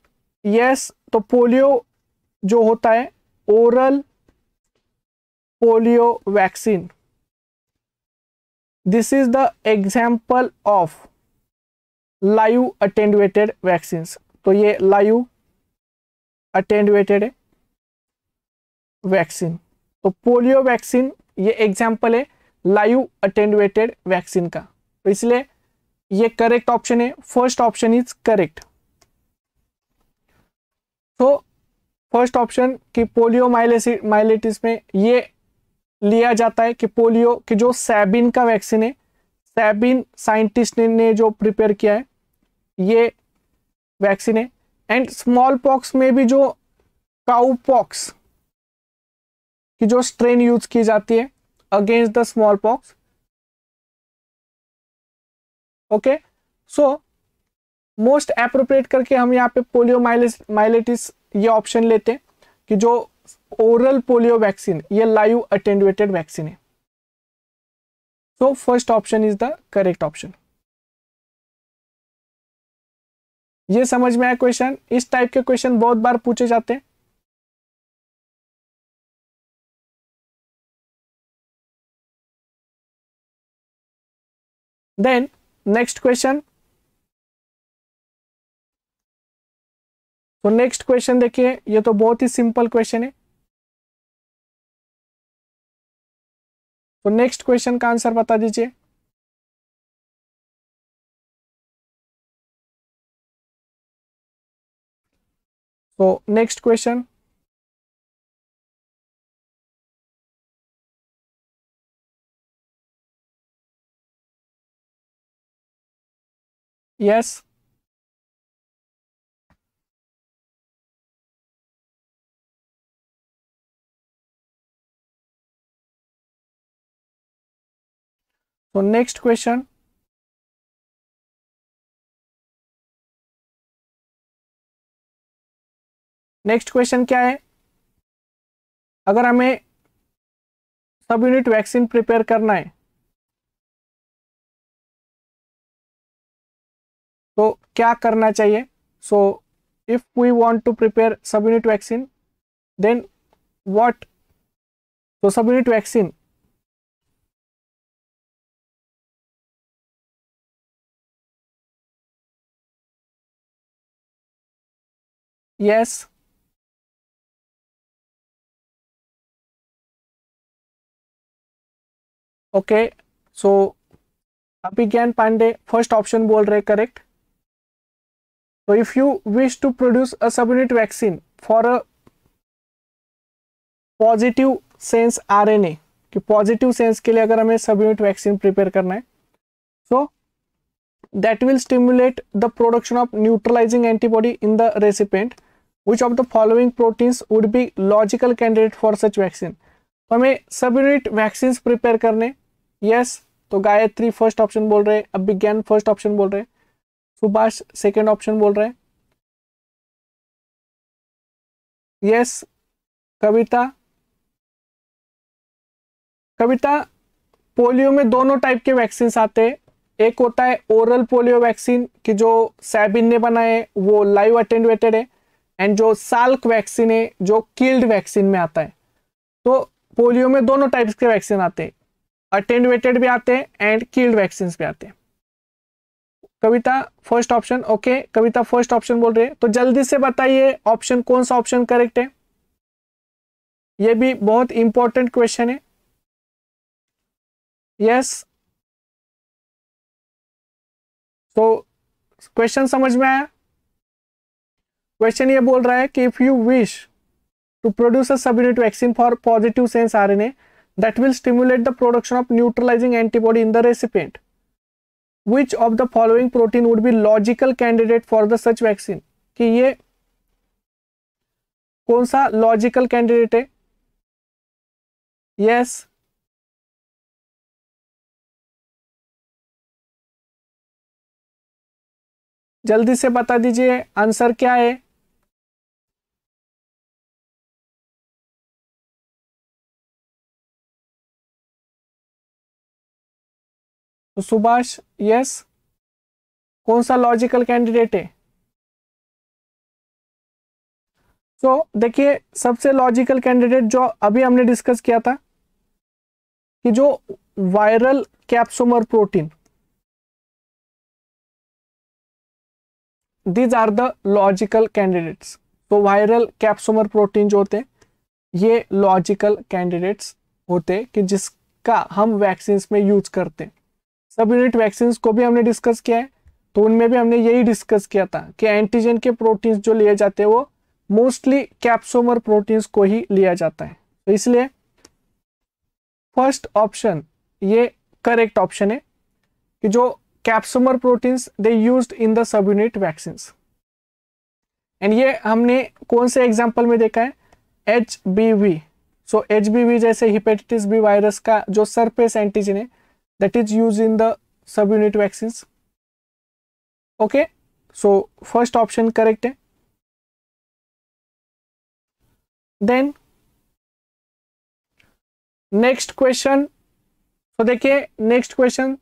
यस। तो पोलियो जो होता है oral polio vaccine, this is the example of live attenuated vaccine. तो ये लाइव अटेन्युएटेड वैक्सीन, तो पोलियो वैक्सीन ये एग्जाम्पल है लाइव अटेन्युएटेड वैक्सीन का, तो इसलिए ये करेक्ट ऑप्शन है, फर्स्ट ऑप्शन इज करेक्ट। तो फर्स्ट ऑप्शन कि पोलियो माइलेटिस में ये लिया जाता है कि पोलियो की जो सैबिन का वैक्सीन है, सैबिन साइंटिस्ट ने जो प्रिपेयर किया है ये वैक्सीन है। एंड स्मॉल पॉक्स में भी जो काउ पॉक्स की जो स्ट्रेन यूज की जाती है against the small pox. Okay so most appropriate करके हम यहाँ पे पोलियो माइलेटिस ये ऑप्शन लेते हैं कि जो ओरल पोलियो वैक्सीन ये लाइव अटेन्युएटेड वैक्सीन है। सो first option is the correct option. ये समझ में आया क्वेश्चन, इस टाइप के क्वेश्चन बहुत बार पूछे जाते हैं। देन नेक्स्ट क्वेश्चन, तो नेक्स्ट क्वेश्चन देखिए, ये तो बहुत ही सिंपल क्वेश्चन है। तो नेक्स्ट क्वेश्चन का आंसर बता दीजिए। तो नेक्स्ट क्वेश्चन, यस। तो नेक्स्ट क्वेश्चन, नेक्स्ट क्वेश्चन क्या है, अगर हमें सब यूनिट वैक्सीन प्रिपेयर करना है तो क्या करना चाहिए। So if we want to prepare sub unit vaccine, then what. तो sub unit vaccine, yes. Okay, so Abhigyan Pandey first option बोल रहे करेक्ट। तो if you wish to produce a sub unit vaccine for a positive sense RNA, कि पॉजिटिव सेंस के लिए अगर हमें सब यूनिट वैक्सीन प्रिपेयर करना है, सो that will stimulate the production of neutralizing antibody in the recipient. Which of the following proteins would be logical candidate for such vaccine? तो हमें सब यूनिट वैक्सीन प्रिपेयर करने, यस। तो गायत्री फर्स्ट ऑप्शन बोल रहे, अभिज्ञान फर्स्ट ऑप्शन बोल रहे, सुभाष सेकंड ऑप्शन बोल रहे, यस। कविता, कविता पोलियो में दोनों टाइप के वैक्सीन आते हैं। एक होता है ओरल पोलियो वैक्सीन कि जो सैबिन ने बनाए, वो लाइव अटेन्युएटेड है। एंड जो साल्क वैक्सीन है जो किल्ड वैक्सीन में आता है। तो पोलियो में दोनों टाइप्स के वैक्सीन आते हैं, अटेन्युएटेड भी आते हैं एंड किल्ड वैक्सीन भी आते हैं। कविता फर्स्ट ऑप्शन, ओके। कविता फर्स्ट ऑप्शन बोल रहे हैं, तो जल्दी से बताइए ऑप्शन कौन सा ऑप्शन करेक्ट है। ये भी बहुत इंपॉर्टेंट क्वेश्चन है, यस। तो क्वेश्चन समझ में आया। क्वेश्चन ये बोल रहा है कि if you wish to produce a subunit vaccine for positive sense RNA that will stimulate the production of neutralizing antibody in the recipient. Which of the following protein would be logical candidate for the such vaccine? कि ये कौन सा लॉजिकल कैंडिडेट है, यस। जल्दी से बता दीजिए आंसर क्या है। तो सुभाष, यस। कौन सा लॉजिकल कैंडिडेट है। तो देखिए सबसे लॉजिकल कैंडिडेट जो अभी हमने डिस्कस किया था कि जो viral capsomer protein, these are the logical candidates. तो वायरल कैप्सोमर प्रोटीन जो होते हैं ये लॉजिकल कैंडिडेट्स होते हैं कि जिसका हम वैक्सीन में यूज करते हैं। सब यूनिट वैक्सीन को भी हमने डिस्कस किया है, तो उनमें भी हमने यही डिस्कस किया था कि एंटीजन के प्रोटीन्स जो लिए जाते हैं वो मोस्टली कैप्सोमर प्रोटीन्स को ही लिया जाता है। तो इसलिए फर्स्ट ऑप्शन ये करेक्ट ऑप्शन है कि जो capsomer proteins they used in the sub unit vaccines. And ये हमने कौन से एग्जांपल में देखा है, HBV। सो HBV जैसे हेपेटाइटिस बी वायरस का जो सरफेस एंटीजन है that is use in the sub unit vaccines. Okay, so first option correct है। देन नेक्स्ट क्वेश्चन, तो देखिए नेक्स्ट क्वेश्चन,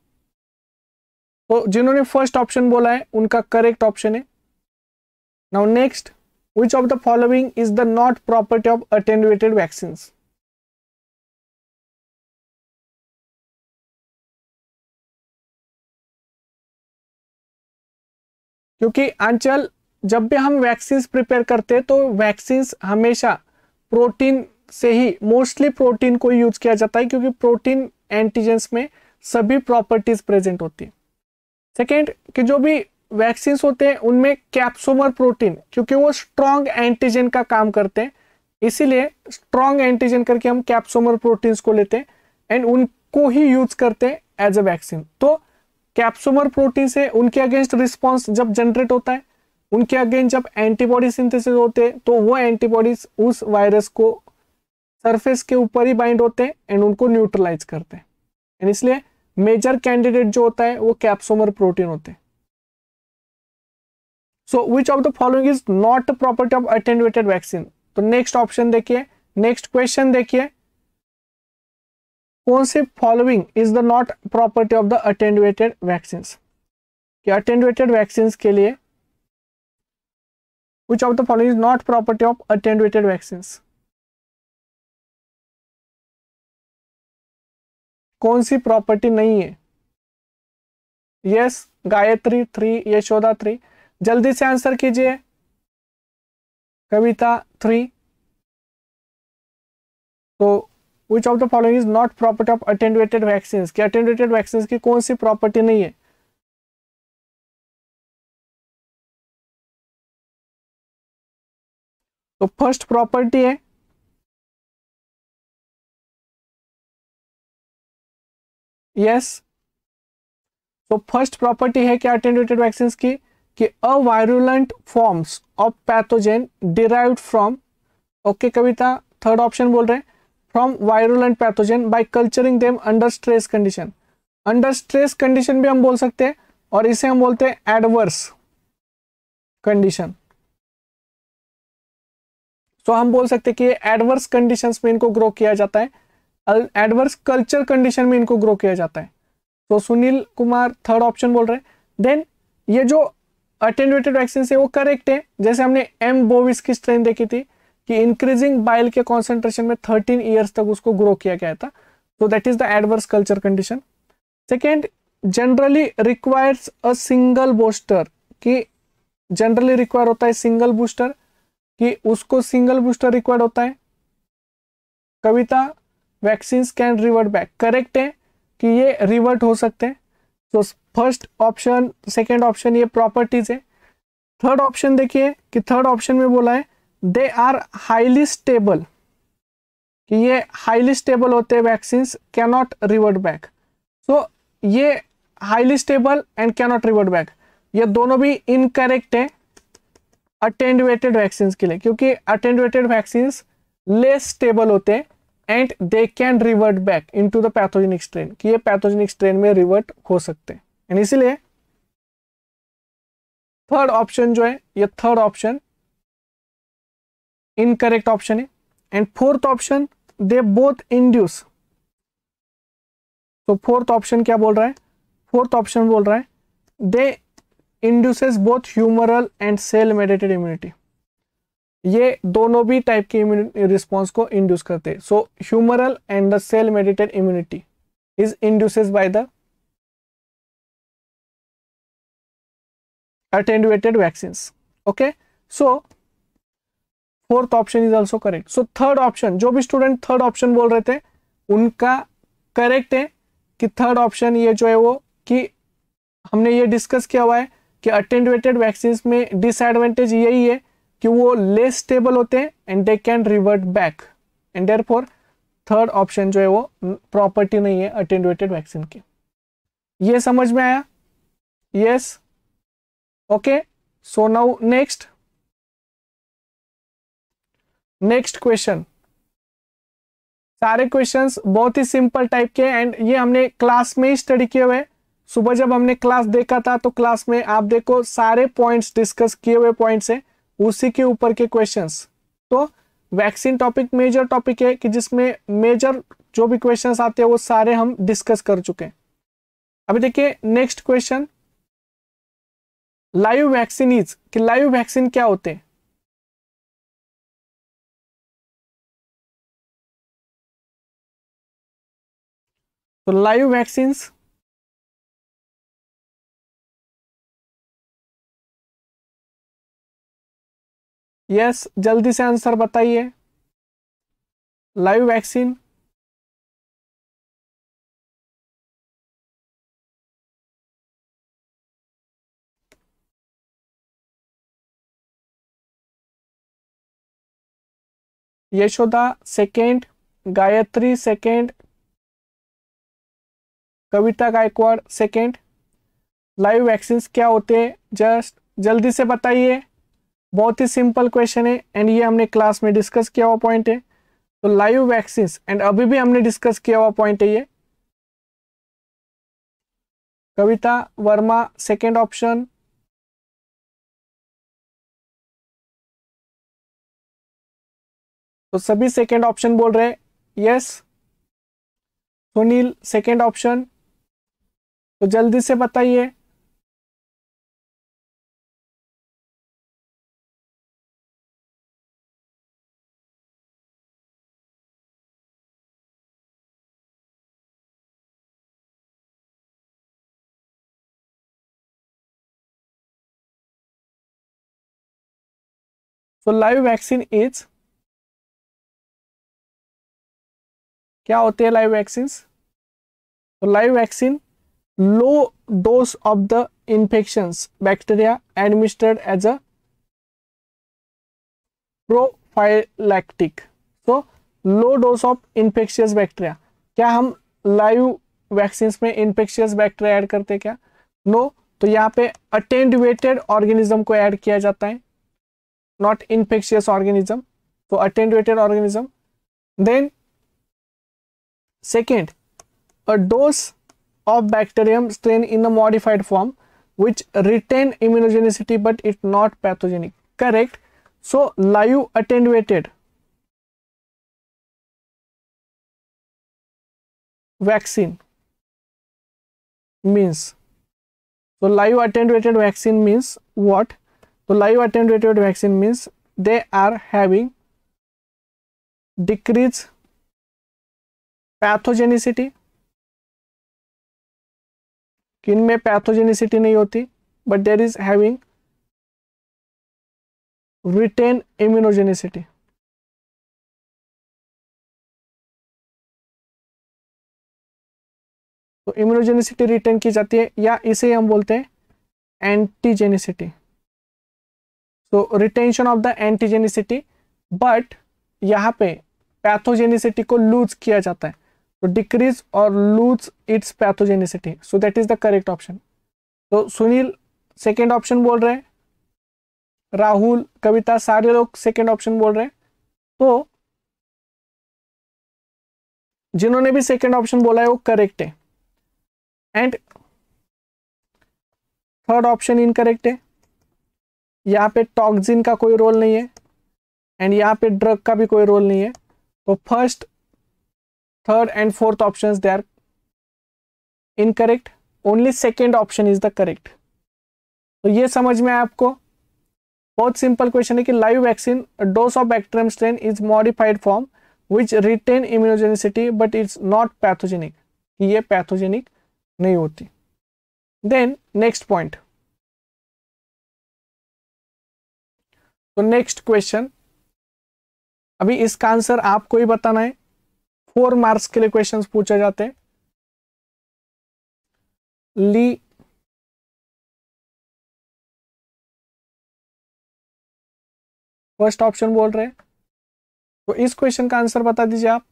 तो जिन्होंने फर्स्ट ऑप्शन बोला है उनका करेक्ट ऑप्शन है। Now next, which of the following is the not property of attenuated vaccines? क्योंकि आंचल जब भी हम वैक्सीन प्रिपेयर करते हैं तो वैक्सीन हमेशा प्रोटीन से ही, मोस्टली प्रोटीन को यूज किया जाता है, क्योंकि प्रोटीन एंटीजेंस में सभी प्रॉपर्टीज प्रेजेंट होती है। सेकेंड, कि जो भी वैक्सीन होते हैं उनमें कैप्सोमर प्रोटीन, क्योंकि वो स्ट्रॉन्ग एंटीजन का काम करते हैं, इसीलिए स्ट्रॉन्ग एंटीजन करके हम कैप्सोमर प्रोटीन्स को लेते हैं एंड उनको ही यूज करते हैं एज अ वैक्सीन। तो कैप्सोमर प्रोटीन से उनके अगेंस्ट रिस्पॉन्स जब जनरेट होता है, उनके अगेंस्ट जब एंटीबॉडी सिंथेसिस होते हैं, तो वो एंटीबॉडीज उस वायरस को सरफेस के ऊपर ही बाइंड होते हैं एंड उनको न्यूट्रलाइज करते हैं। एंड इसलिए मेजर कैंडिडेट जो होता है वो कैप्सोमर प्रोटीन होते हैं। So which of the following is not property of attenuated vaccine? तो नेक्स्ट ऑप्शन देखिए, नेक्स्ट क्वेश्चन देखिए, कौन से following is the not property of the attenuated vaccine? कि अटेन्युएटेड वैक्सीन के लिए which of the following is not property of attenuated vaccine? कौन सी प्रॉपर्टी नहीं है? यस, गायत्री 3, यशोदा 3, जल्दी से आंसर कीजिए। कविता 3। तो which of the following is not property of attenuated vaccine? कि अटेन्युएटेड वैक्सीन की कौन सी प्रॉपर्टी नहीं है? तो फर्स्ट प्रॉपर्टी है यस, तो फर्स्ट प्रॉपर्टी है क्या अटेन्युएटेड वैक्सीन की? कि avirulent forms of pathogen derived from, okay Kavita third option बोल रहे हैं, from virulent pathogen by culturing them under stress condition. Under stress condition भी हम बोल सकते हैं और इसे हम बोलते हैं एडवर्स कंडीशन। तो हम बोल सकते हैं कि एडवर्स कंडीशंस में इनको ग्रो किया जाता है, एडवर्स कल्चर कंडीशन में इनको ग्रो किया जाता है। तो सुनील कुमार थर्ड ऑप्शन बोल रहे हैं। देन ये जो अटेन्युएटेड वैक्सीन है वो करेक्ट है, जैसे हमने एम बोविस की स्ट्रेन देखी थी कि इंक्रीजिंग बाइल के कॉन्सेंट्रेशन में 13 ईयर्स तक उसको ग्रो किया गया था। तो that is the adverse culture condition. Second, generally requires a single booster, कि जनरली रिक्वायर होता है सिंगल बूस्टर, कि उसको सिंगल बूस्टर रिक्वायर्ड होता है। Kavita vaccine can revert back, correct है कि ये रिवर्ट हो सकते हैं। तो फर्स्ट ऑप्शन, सेकेंड ऑप्शन ये प्रॉपर्टीज है। थर्ड ऑप्शन देखिए कि थर्ड ऑप्शन में बोला है दे आर हाईली स्टेबल, कि ये हाईली स्टेबल होते हैं वैक्सीन, कैनॉट रिवर्ट बैक। सो ये highly stable and cannot revert back, ये दोनों भी इनकरेक्ट है अटेन्युएटेड वैक्सीन के लिए, क्योंकि अटेन्युएटेड वैक्सीन लेस स्टेबल होते हैं and they can revert back into the pathogenic strain, कि ये पैथोजेनिक स्ट्रेन में रिवर्ट हो सकते हैं। एंड इसीलिए थर्ड ऑप्शन जो है, ये थर्ड ऑप्शन इनकरेक्ट ऑप्शन है। And fourth option they both induce, तो फोर्थ ऑप्शन क्या बोल रहा है? फोर्थ ऑप्शन बोल रहा है they induces both humoral and cell mediated immunity, ये दोनों भी टाइप के इम्यूनिटी रिस्पॉन्स को इंड्यूस करते हैं। So humoral and the cell mediated immunity is induces by the attenuated vaccines. Okay, so fourth option is also correct. So third option, जो भी स्टूडेंट थर्ड ऑप्शन बोल रहे थे उनका करेक्ट है कि थर्ड ऑप्शन ये जो है वो, कि हमने ये डिस्कस किया हुआ है कि अटेन्युएटेड वैक्सीन में डिसएडवांटेज यही है कि वो लेस स्टेबल होते हैं and they can revert back, and therefore third option जो है वो प्रॉपर्टी नहीं है अटेन्युएटेड वैक्सीन की। ये समझ में आया? Yes, okay. So now next question, सारे क्वेश्चंस बहुत ही सिंपल टाइप के एंड ये हमने क्लास में ही स्टडी किए हुए। सुबह जब हमने क्लास देखा था तो क्लास में आप देखो सारे पॉइंट्स डिस्कस किए हुए पॉइंट्स है, उसी के ऊपर के क्वेश्चंस। तो वैक्सीन टॉपिक मेजर टॉपिक है कि जिसमें मेजर जो भी क्वेश्चंस आते हैं वो सारे हम डिस्कस कर चुके हैं। अभी देखिए next question, live vaccine is, कि लाइव वैक्सीन क्या होते हैं? तो लाइव वैक्सीन यस, जल्दी से आंसर बताइए। Live vaccine, Yashoda second, Gayatri second, Kavita Gaikwad second. Live vaccine क्या होते हैं, जस्ट जल्दी से बताइए। बहुत ही सिंपल क्वेश्चन है एंड ये हमने क्लास में डिस्कस किया हुआ पॉइंट है। तो लाइव वैक्सीन एंड अभी भी हमने डिस्कस किया हुआ पॉइंट है ये। कविता वर्मा सेकेंड ऑप्शन, तो सभी सेकेंड ऑप्शन बोल रहे हैं। यस, सुनील सेकेंड ऑप्शन, तो जल्दी से बताइए। So live vaccine is, क्या होते हैं लाइव वैक्सीन? तो live vaccine low dose of the infections bacteria administered as a prophylactic. तो low dose of infectious bacteria, क्या हम लाइव वैक्सीन में इन्फेक्शियस बैक्टीरिया ऐड करते हैं क्या? नो। तो यहाँ पे अटेंडुएटेड ऑर्गेनिज्म को ऐड किया जाता है, नॉट इन्फेक्शियस ऑर्गेनिज्म। तो attenuated organism. Then second, a dose of bacterium strain in a modified form which retain immunogenicity but it's not pathogenic. Correct. So live attenuated vaccine means, so live attenuated vaccine means what? So live attenuated vaccine means they are having decreased pathogenicity, किन में पैथोजेनिसिटी नहीं होती, but there is having retain immunogenicity. तो इम्यूनोजेनिसिटी रिटेन की जाती है, या इसे हम बोलते हैं एंटीजेनिसिटी। तो retention of the antigenicity, but यहाँ पे पैथोजेनिसिटी को लूज किया जाता है, तो डिक्रीज और lose its pathogenicity. So that is the correct option. तो सुनील सेकेंड ऑप्शन बोल रहे हैं, राहुल, कविता, सारे लोग सेकेंड ऑप्शन बोल रहे हैं। तो जिन्होंने भी सेकेंड ऑप्शन बोला है वो करेक्ट है, एंड थर्ड ऑप्शन इनकरेक्ट है। यहाँ पे टॉक्सिन का कोई रोल नहीं है एंड यहाँ पे ड्रग का भी कोई रोल नहीं है। तो first, third and fourth options they are incorrect, only second option is the correct. तो ये समझ में आया आपको? बहुत सिंपल क्वेश्चन है कि live vaccine dose of bacterium strain is modified form which retain immunogenicity but it's not pathogenic, ये पैथोजेनिक नहीं होती। देन नेक्स्ट पॉइंट, तो नेक्स्ट क्वेश्चन, अभी इसका आंसर आपको ही बताना है। 4 मार्क्स के लिए क्वेश्चंस पूछे जाते हैं। ली फर्स्ट ऑप्शन बोल रहे हैं, तो इस क्वेश्चन का आंसर बता दीजिए आप।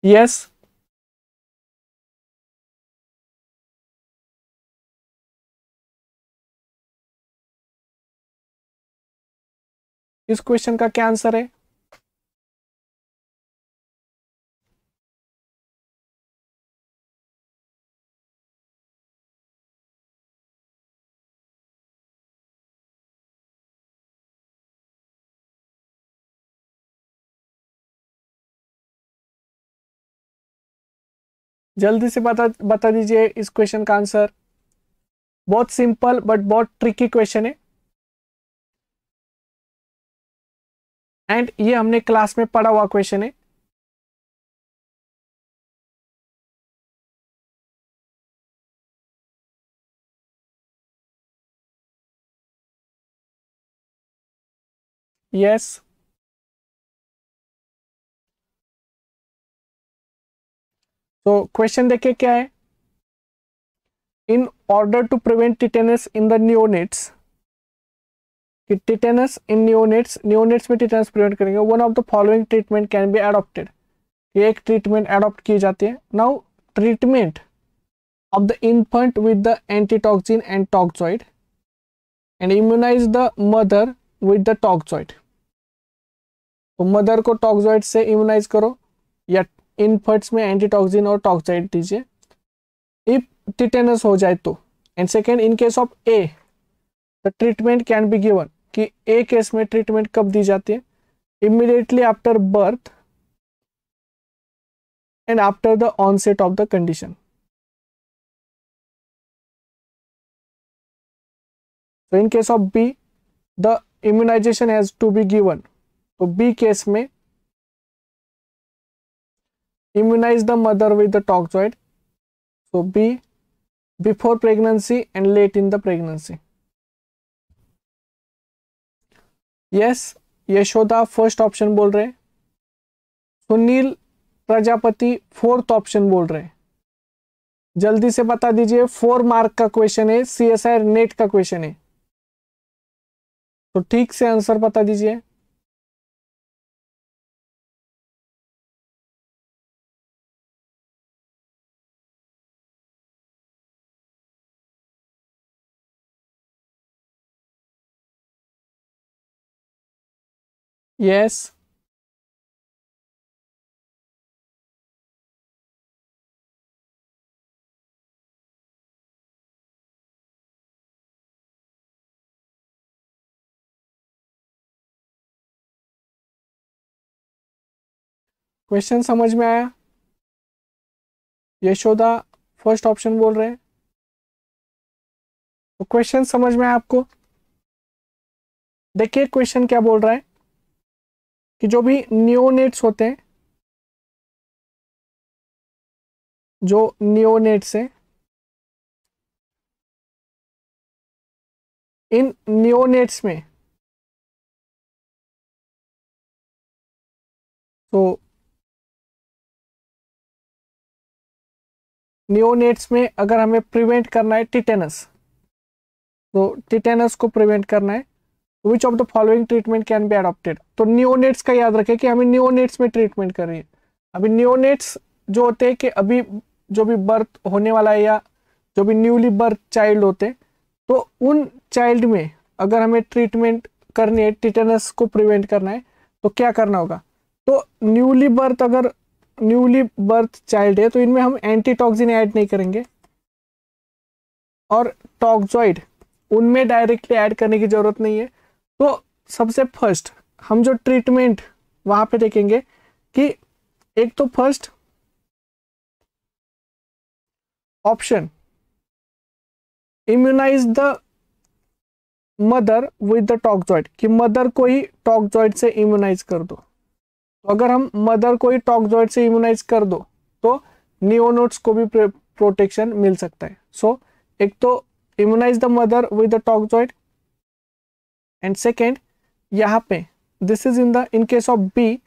यस, इस क्वेश्चन का क्या आंसर है? जल्दी से बता दीजिए इस क्वेश्चन का आंसर। बहुत सिंपल बट बहुत ट्रिकी क्वेश्चन है, एंड ये हमने क्लास में पढ़ा हुआ क्वेश्चन है। यस। तो क्वेश्चन देखिए क्या है, in order to prevent tetanus in the neonates, tetanus in neonates, neonates में टिटेनस प्रिवेंट करेंगे, one of the following treatment can be adopted, ये एक ट्रीटमेंट एडॉप्ट की जाती है। Now treatment of the infant with the antitoxin and toxoid and immunise the mother with the toxoid, तो मदर को टॉक्सॉइड से इम्यूनाइज करो या इन्फेंट्स में एंटीटॉक्सिन और टॉक्सॉइड दीजिए इफ टिटेनस हो जाए तो। And second, in case of A the treatment can be given, कि ए केस में ट्रीटमेंट कब दी जाती है, immediately after birth and after the onset of the condition. तो in case of B the immunization has to be given, तो बी केस में immunize the mother with the toxoid, so B before pregnancy and late in the pregnancy। yes, Yashoda first option बोल रहे हैं, सुनील प्रजापति फोर्थ ऑप्शन बोल रहे हैं। जल्दी से बता दीजिए, 4 मार्क का क्वेश्चन है, CSIR नेट का क्वेश्चन है, तो ठीक से आंसर बता दीजिए। यस, क्वेश्चन समझ में आया? यशोदा फर्स्ट ऑप्शन बोल रहे हैं, तो क्वेश्चन समझ में आया आपको? देखिए क्वेश्चन क्या बोल रहा है कि जो भी नियोनेट्स होते हैं, जो नियोनेट्स हैं, इन नियोनेट्स में तो नियोनेट्स में अगर हमें प्रिवेंट करना है टिटेनस, तो टिटेनस को प्रिवेंट करना है, which of the following treatment can be adopted. तो नियोनेट्स का याद रखें कि हमें नियोनेट्स में ट्रीटमेंट कर रही है। अभी नियोनेट्स जो होते हैं कि अभी जो भी बर्थ होने वाला है या जो भी न्यूली बर्थ चाइल्ड होते हैं, तो उन चाइल्ड में अगर हमें ट्रीटमेंट करनी है, टिटेनस को प्रिवेंट करना है, तो क्या करना होगा। तो न्यूली बर्थ अगर न्यूली बर्थ चाइल्ड है तो इनमें हम एंटीटॉक्सिन ऐड नहीं करेंगे और टॉक्सॉइड उनमें डायरेक्टली ऐड करने की जरूरत नहीं है। तो सबसे फर्स्ट हम जो ट्रीटमेंट वहां पे देखेंगे कि एक तो first option immunise the mother with the toxoid, कि मदर को ही टॉक्सॉइड से इम्यूनाइज कर दो। तो अगर हम मदर को ही टॉक्सॉइड से इम्यूनाइज कर दो तो नियोनेट्स को भी प्रोटेक्शन मिल सकता है। सो एक तो immunise the mother with the toxoid and second यहाँ पे this is in case of B,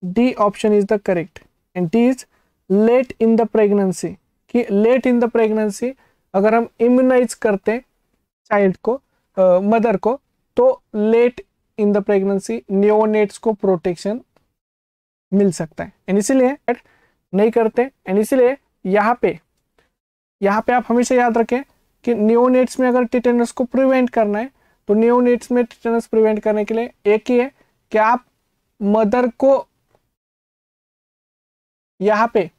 D option is the correct and D is late in the pregnancy, कि लेट इन द प्रेगनेंसी अगर हम इम्यूनाइज करते चाइल्ड को मदर को, तो late in the pregnancy neonates को प्रोटेक्शन मिल सकता है। एंड इसीलिए नहीं करते, एंड इसीलिए यहाँ पे आप हमेशा याद रखें कि नियोनेट्स में अगर टिटेनस को प्रिवेंट करना है, तो नियोनेट्स में टिटेनस प्रिवेंट करने के लिए एक ही है कि आप मदर को यहाँ पे,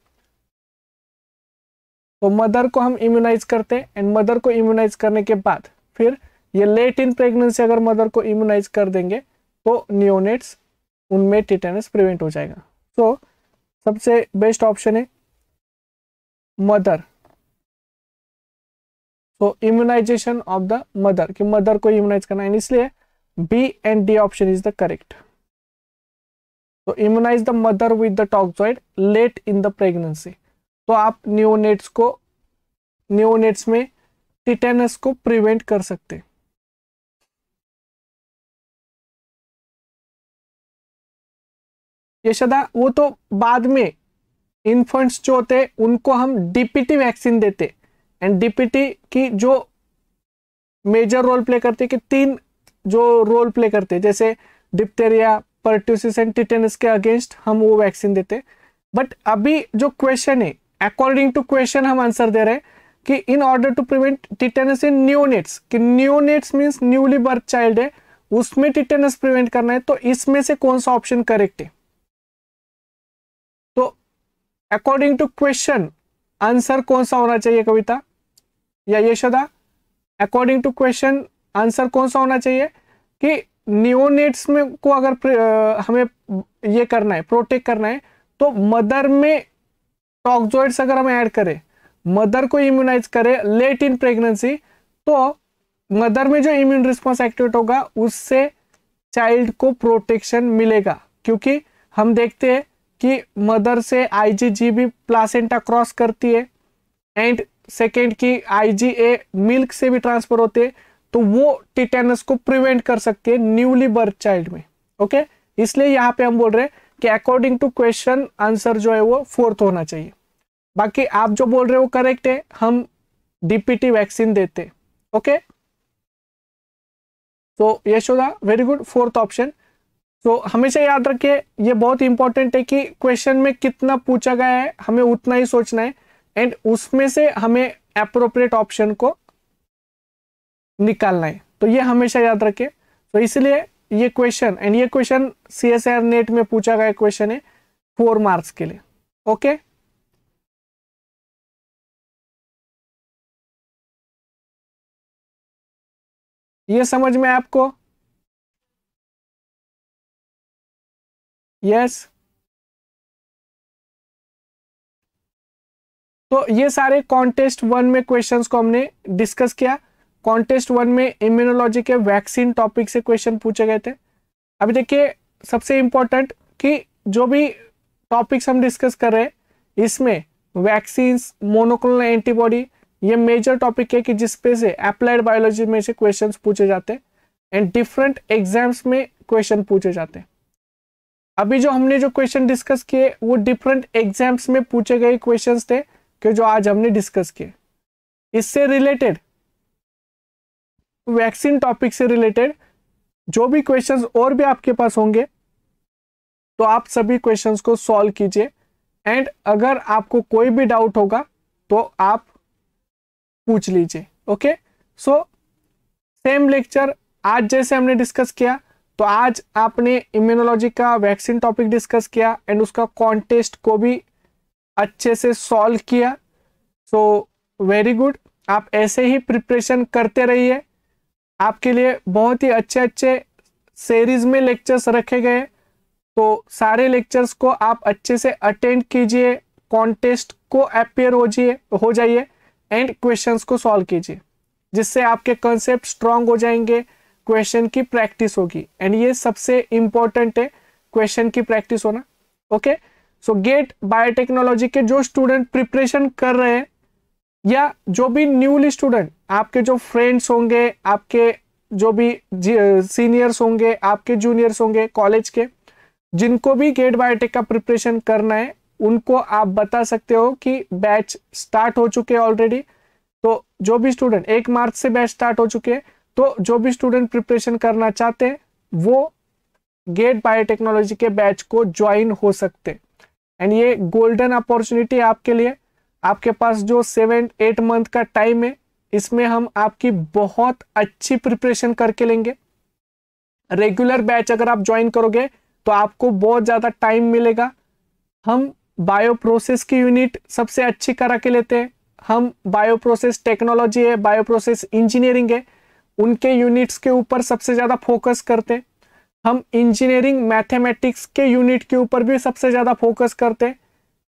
तो मदर को हम इम्यूनाइज करते हैं एंड मदर को इम्यूनाइज करने के बाद फिर ये लेट इन प्रेगनेंसी अगर मदर को इम्यूनाइज कर देंगे तो नियोनेट्स उनमें टिटेनस प्रिवेंट हो जाएगा। तो सबसे बेस्ट ऑप्शन है मदर, तो इम्यूनाइजेशन ऑफ द मदर, कि मदर को इम्यूनाइज करना है, इसलिए B and D option is the correct. तो immunise the mother with the toxoid late in the pregnancy, तो आप नियोनेट्स में टिटेनस को प्रिवेंट कर सकते हैं। यशदा, वो तो बाद में इन्फेंट्स जो होते हैं उनको हम डीपीटी वैक्सीन देते, एंड डीपीटी की जो मेजर रोल प्ले करते हैं कि 3 जो रोल प्ले करते हैं, जैसे डिप्थेरिया, पर्ट्यूसिस एंड टिटेनस के अगेंस्ट हम वो वैक्सीन देते। बट अभी जो क्वेश्चन है, अकॉर्डिंग टू क्वेश्चन हम आंसर दे रहे हैं कि in order to prevent tetanus in neonates, कि neonates means newly birth child है, उसमें टिटेनस प्रिवेंट करना है, तो इसमें से कौन सा ऑप्शन करेक्ट है? तो अकॉर्डिंग टू क्वेश्चन आंसर कौन सा होना चाहिए कविता या Yashoda? According to question answer कौन सा होना चाहिए कि नियोनेट्स में को अगर हमें ये करना है, प्रोटेक्ट करना है, तो मदर में टॉक्सोइड्स अगर हम ऐड करें, मदर को इम्यूनाइज करें लेट इन प्रेगनेंसी, तो मदर में जो इम्यून रिस्पॉन्स एक्टिवेट होगा उससे चाइल्ड को प्रोटेक्शन मिलेगा। क्योंकि हम देखते हैं कि मदर से आईजीजीबी प्लासेंटा क्रॉस करती है, एंड सेकेंड की आईजीए मिल्क से भी ट्रांसफर होते हैं, तो वो टिटेनस को प्रिवेंट कर सकती है न्यूली बर्थ चाइल्ड में। ओके, इसलिए यहाँ पे हम बोल रहे हैं कि अकॉर्डिंग टू क्वेश्चन आंसर जो है वो 4th होना चाहिए। बाकी आप जो बोल रहे हो करेक्ट है, हम डीपीटी वैक्सीन देते। ओके, तो Yashoda very good, 4th option. तो हमेशा याद रखिए, ये बहुत इंपॉर्टेंट है कि क्वेश्चन में कितना पूछा गया है हमें उतना ही सोचना है, एंड उसमें से हमें एप्रोप्रिएट ऑप्शन को निकालना है, तो ये हमेशा याद रखें। तो इसलिए ये क्वेश्चन, एंड ये क्वेश्चन CSIR नेट में पूछा गया क्वेश्चन है 4 मार्क्स के लिए। ओके, ये समझ में आपको? यस। तो ये सारे कॉन्टेस्ट 1 में क्वेश्चंस को हमने डिस्कस किया। कॉन्टेस्ट 1 में इम्यूनोलॉजी के वैक्सीन टॉपिक से क्वेश्चन पूछे गए थे। अभी देखिए, सबसे इंपॉर्टेंट कि जो भी टॉपिक्स हम डिस्कस कर रहे हैं इसमें वैक्सीन्स, मोनोक्लोनल एंटीबॉडी, ये मेजर टॉपिक है कि जिसपे से अप्लाइड बायोलॉजी में से क्वेश्चंस पूछे जाते हैं, एंड डिफरेंट एग्जाम्स में क्वेश्चन पूछे जाते हैं। अभी जो हमने जो क्वेश्चन डिस्कस किए वो डिफरेंट एग्जाम्स में पूछे गए क्वेश्चंस थे कि जो आज हमने डिस्कस किए। इससे रिलेटेड, वैक्सीन टॉपिक से रिलेटेड जो भी क्वेश्चंस और भी आपके पास होंगे, तो आप सभी क्वेश्चंस को सॉल्व कीजिए, एंड अगर आपको कोई भी डाउट होगा तो आप पूछ लीजिए। ओके, सो सेम लेक्चर आज जैसे हमने डिस्कस किया, तो आज आपने इम्यूनोलॉजी का वैक्सीन टॉपिक डिस्कस किया, एंड उसका कॉन्टेस्ट को भी अच्छे से सॉल्व किया। सो वेरी गुड, आप ऐसे ही प्रिपरेशन करते रहिए। आपके लिए बहुत ही अच्छे अच्छे सीरीज में लेक्चर्स रखे गए, तो सारे लेक्चर्स को आप अच्छे से अटेंड कीजिए, कॉन्टेस्ट को अपेयर हो जाइए, एंड क्वेश्चंस को सॉल्व कीजिए, जिससे आपके कॉन्सेप्ट स्ट्रांग हो जाएंगे, क्वेश्चन की प्रैक्टिस होगी, एंड ये सबसे इंपॉर्टेंट है, क्वेश्चन की प्रैक्टिस होना। ओके, सो गेट बायोटेक्नोलॉजी के जो स्टूडेंट प्रिपरेशन कर रहे हैं, या जो भी न्यूली स्टूडेंट, आपके जो फ्रेंड्स होंगे, आपके जो भी सीनियर्स होंगे, आपके जूनियर्स होंगे कॉलेज के, जिनको भी गेट बायोटेक का प्रिपरेशन करना है, उनको आप बता सकते हो कि बैच स्टार्ट हो चुके हैं ऑलरेडी। तो जो भी स्टूडेंट 1 मार्च से बैच स्टार्ट हो चुके हैं, तो जो भी स्टूडेंट प्रिपरेशन करना चाहते हैं वो गेट बायोटेक्नोलॉजी के बैच को ज्वाइन हो सकते हैं, एंड ये गोल्डन अपॉर्चुनिटी है आपके लिए। आपके पास जो 7-8 मंथ का टाइम है, इसमें हम आपकी बहुत अच्छी प्रिपरेशन करके लेंगे। रेगुलर बैच अगर आप ज्वाइन करोगे तो आपको बहुत ज्यादा टाइम मिलेगा। हम बायो प्रोसेस की यूनिट सबसे अच्छी करा के लेते हैं। हम बायो प्रोसेस टेक्नोलॉजी है, बायो प्रोसेस इंजीनियरिंग है, उनके यूनिट्स के ऊपर सबसे ज्यादा फोकस करते हैं। हम इंजीनियरिंग मैथमेटिक्स के यूनिट के ऊपर भी सबसे ज्यादा फोकस करते हैं।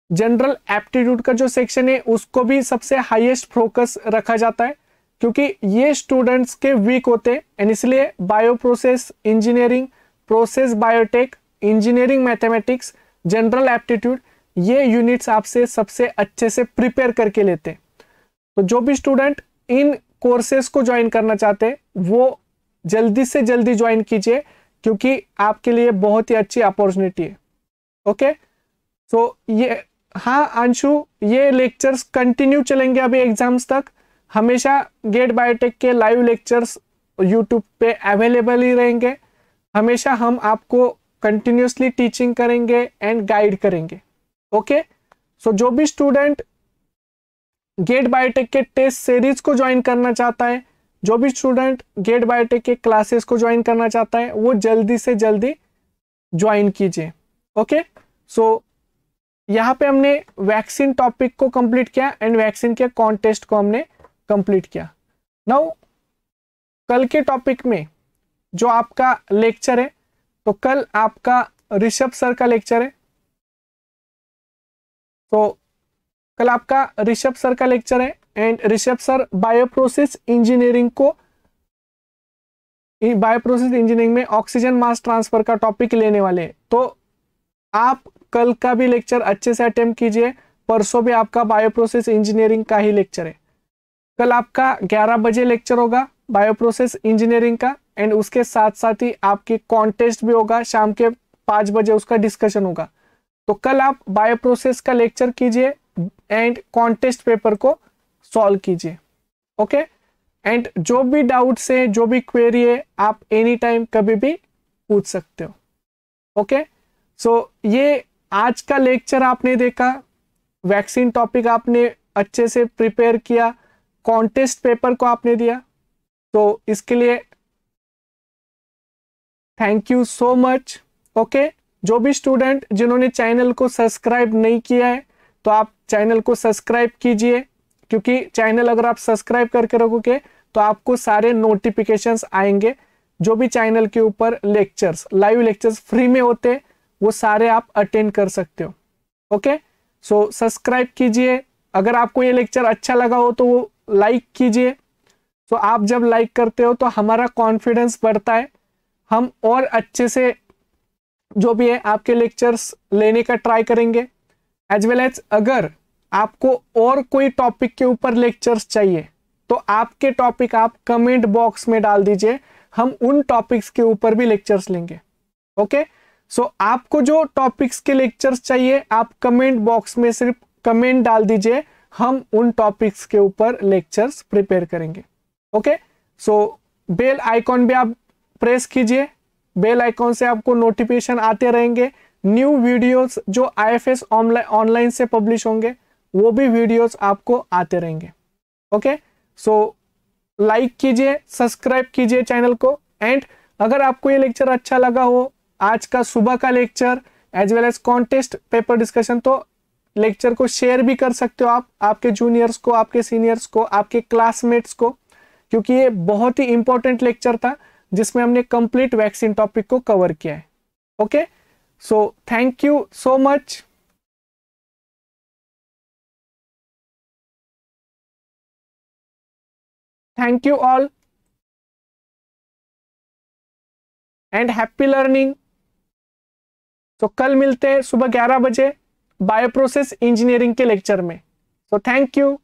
जनरल एप्टीट्यूड का जो सेक्शन है उसको भी सबसे हाईएस्ट फोकस रखा जाता है, क्योंकि ये स्टूडेंट्स के वीक होते हैं, एंड इसलिए bio process engineering, process biotech, engineering mathematics, general aptitude, ये यूनिट्स आपसे सबसे अच्छे से प्रिपेयर करके लेते हैं। तो जो भी स्टूडेंट इन कोर्सेस को ज्वाइन करना चाहते हैं वो जल्दी से जल्दी ज्वाइन कीजिए, क्योंकि आपके लिए बहुत ही अच्छी अपॉर्चुनिटी है। ओके, सो ये, हाँ अंशु, ये लेक्चर्स कंटिन्यू चलेंगे अभी एग्जाम्स तक। हमेशा गेट बायोटेक के लाइव लेक्चर्स यूट्यूब पे अवेलेबल ही रहेंगे। हमेशा हम आपको कंटिन्यूसली टीचिंग करेंगे एंड गाइड करेंगे। ओके, सो जो भी स्टूडेंट गेट बायोटेक के टेस्ट सीरीज को ज्वाइन करना चाहता है, जो भी स्टूडेंट गेट बायोटेक के क्लासेस को ज्वाइन करना चाहता है, वो जल्दी से जल्दी ज्वाइन कीजिए। ओके, सो यहाँ पे हमने वैक्सीन टॉपिक को कंप्लीट किया एंड वैक्सीन के कॉन्टेस्ट को हमने कंप्लीट किया। नाउ कल के टॉपिक में जो आपका लेक्चर है, तो कल आपका ऋषभ सर का लेक्चर है। तो कल आपका ऋषभ सर का लेक्चर है and Rishabh sir bioprocess engineering में ऑक्सीजन मास ट्रांसफर का टॉपिक लेने वाले हैं। तो आप कल का भी लेक्चर अच्छे से अटेम्प्ट कीजिए। परसों भी आपका बायोप्रोसेस इंजीनियरिंग का ही लेक्चर है। कल आपका 11 बजे लेक्चर होगा बायोप्रोसेस इंजीनियरिंग का एंड उसके साथ साथ ही आपकी कॉन्टेस्ट भी होगा। शाम के 5 बजे उसका डिस्कशन होगा। तो कल आप बायोप्रोसेस का लेक्चर कीजिए एंड कॉन्टेस्ट पेपर को सॉल्व कीजिए। ओके, एंड जो भी डाउट्स है, जो भी क्वेरी है, आप एनी टाइम कभी भी पूछ सकते हो। ओके, सो ये आज का लेक्चर आपने देखा, वैक्सीन टॉपिक आपने अच्छे से प्रिपेयर किया, कॉन्टेस्ट पेपर को आपने दिया, तो इसके लिए thank you so much. Okay, जो भी स्टूडेंट जिन्होंने चैनल को सब्सक्राइब नहीं किया है, तो आप चैनल को सब्सक्राइब कीजिए, क्योंकि चैनल अगर आप सब्सक्राइब करके रखोगे तो आपको सारे नोटिफिकेशंस आएंगे। जो भी चैनल के ऊपर लेक्चर्स, लाइव लेक्चर्स फ्री में होते हैं, वो सारे आप अटेंड कर सकते हो। ओके, सो सब्सक्राइब कीजिए। अगर आपको ये लेक्चर अच्छा लगा हो तो वो लाइक कीजिए। तो आप जब लाइक करते हो तो हमारा कॉन्फिडेंस बढ़ता है, हम और अच्छे से जो भी है आपके लेक्चर्स लेने का ट्राई करेंगे। एज वेल एज अगर आपको और कोई टॉपिक के ऊपर लेक्चर्स चाहिए तो आपके टॉपिक आप कमेंट बॉक्स में डाल दीजिए, हम उन टॉपिक्स के ऊपर भी लेक्चर्स लेंगे। ओके, सो आपको जो टॉपिक्स के लेक्चर्स चाहिए आप कमेंट बॉक्स में सिर्फ कमेंट डाल दीजिए, हम उन टॉपिक्स के ऊपर लेक्चर्स प्रिपेयर करेंगे। ओके, सो बेल आइकॉन भी आप प्रेस कीजिए। बेल आइकॉन से आपको नोटिफिकेशन आते रहेंगे। न्यू वीडियोस जो IFS ऑनलाइन से पब्लिश होंगे वो भी वीडियोस आपको आते रहेंगे। ओके, सो लाइक कीजिए, सब्सक्राइब कीजिए चैनल को। एंड अगर आपको ये लेक्चर अच्छा लगा हो, आज का सुबह का lecture as well as contest paper discussion, तो लेक्चर को शेयर भी कर सकते हो आप आपके जूनियर्स को, आपके सीनियर्स को, आपके क्लासमेट्स को, क्योंकि ये बहुत ही इंपॉर्टेंट लेक्चर था जिसमें हमने कंप्लीट वैक्सीन टॉपिक को कवर किया है। Okay, so thank you so much. Thank you all and happy learning. तो कल मिलते हैं सुबह 11 बजे बायोप्रोसेस इंजीनियरिंग के लेक्चर में। So thank you.